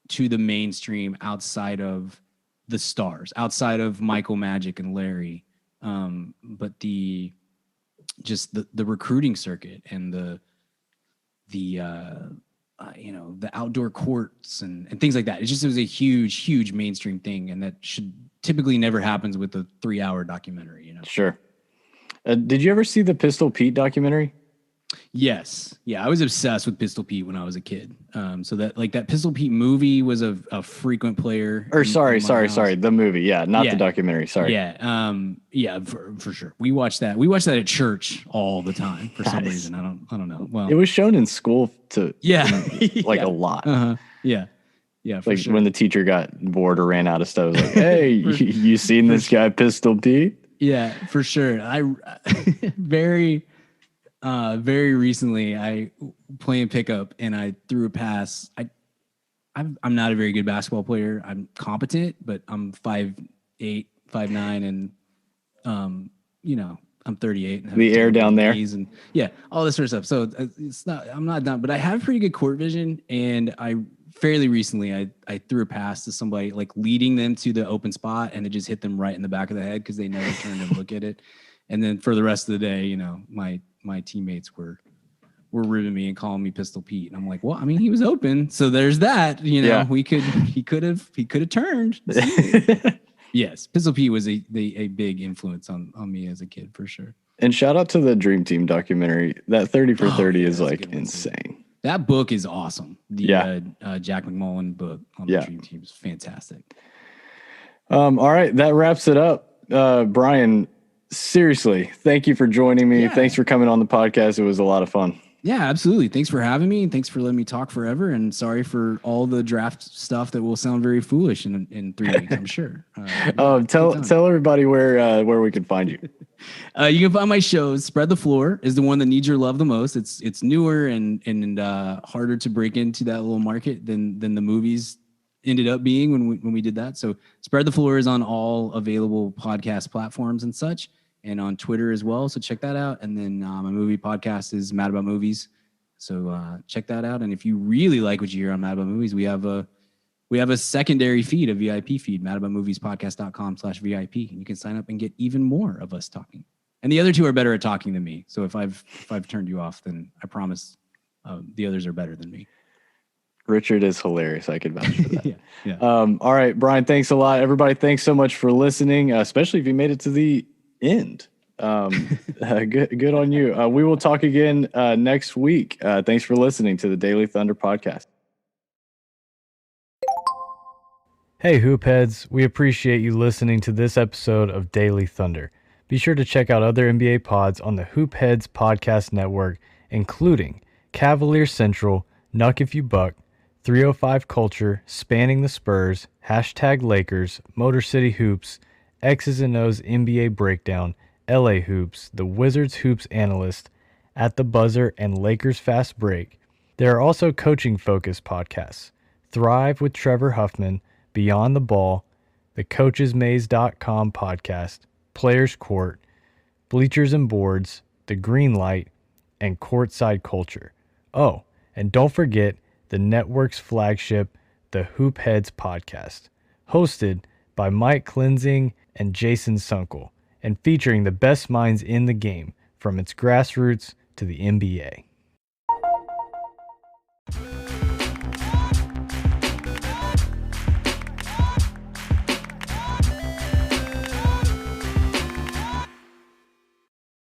to the mainstream outside of the stars, outside of Michael, Magic, and Larry. But the recruiting circuit and the outdoor courts and things like that. It was a huge mainstream thing, and that should typically never happens with a 3-hour documentary, you know? Sure. Did you ever see the Pistol Pete documentary? Yes. Yeah. I was obsessed with Pistol Pete when I was a kid. So that Pistol Pete movie was a frequent player. Or sorry. The movie. Yeah. Not the documentary. Sorry. Yeah. For sure. We watched that at church all the time for some reason. I don't know. Well, it was shown in school a lot. Uh-huh. Yeah. Yeah. For like sure. when the teacher got bored or ran out of stuff, it was like, hey, you seen this guy Pistol Pete? Yeah, for sure. I very recently I playing pickup and I threw a pass. I'm not a very good basketball player. I'm competent, but I'm 5'8", 5'9", and I'm 38. And the air down there, and all this sort of stuff. So I'm not done, but I have pretty good court vision, and fairly recently, I threw a pass to somebody, like leading them to the open spot, and it just hit them right in the back of the head because they never turned and look at it. And then for the rest of the day, my teammates were ribbing me and calling me Pistol Pete, and I'm like, well, I mean, he was open, so there's that. He could have turned. Yes, Pistol Pete was a big influence on me as a kid, for sure. And shout out to the Dream Team documentary. That 30 for 30 is like insane. That book is awesome. The Jack McMullen book on the Dream Team is fantastic. All right, that wraps it up. Brian, seriously, thank you for joining me. Yeah. Thanks for coming on the podcast. It was a lot of fun. Yeah, absolutely. Thanks for having me, and thanks for letting me talk forever. And sorry for all the draft stuff that will sound very foolish in 3 weeks. I'm sure. Tell everybody where we can find you. You can find my shows. Spread the Floor is the one that needs your love the most. It's newer and harder to break into that little market than the movies ended up being when we did that. So Spread the Floor is on all available podcast platforms and such, and on Twitter as well. So check that out. And then my movie podcast is Mad About Movies. So check that out. And if you really like what you hear on Mad About Movies, we have a secondary feed, a VIP feed, madaboutmoviespodcast.com/VIP. And you can sign up and get even more of us talking. And the other two are better at talking than me. So if I've turned you off, then I promise the others are better than me. Richard is hilarious. I could vouch for that. Yeah. All right, Brian, thanks a lot. Everybody, thanks so much for listening, especially if you made it to the end. Good on you. We will talk again next week. Thanks for listening to the Daily Thunder podcast. Hey, Hoopheads. We appreciate you listening to this episode of Daily Thunder. Be sure to check out other NBA pods on the Hoopheads Podcast Network, including Cavalier Central, Nuck If You Buck, 305 Culture, Spanning the Spurs, #Lakers, Motor City Hoops, X's and O's NBA Breakdown, LA Hoops, the Wizards Hoops Analyst, At the Buzzer, and Lakers Fast Break. There are also coaching-focused podcasts, Thrive with Trevor Huffman, Beyond the Ball, the CoachesMaze.com podcast, Players Court, Bleachers and Boards, The Green Light, and Courtside Culture. Oh, and don't forget the network's flagship, the Hoopheads podcast, hosted by Mike Klinzing and Jason Sunkel, and featuring the best minds in the game from its grassroots to the NBA.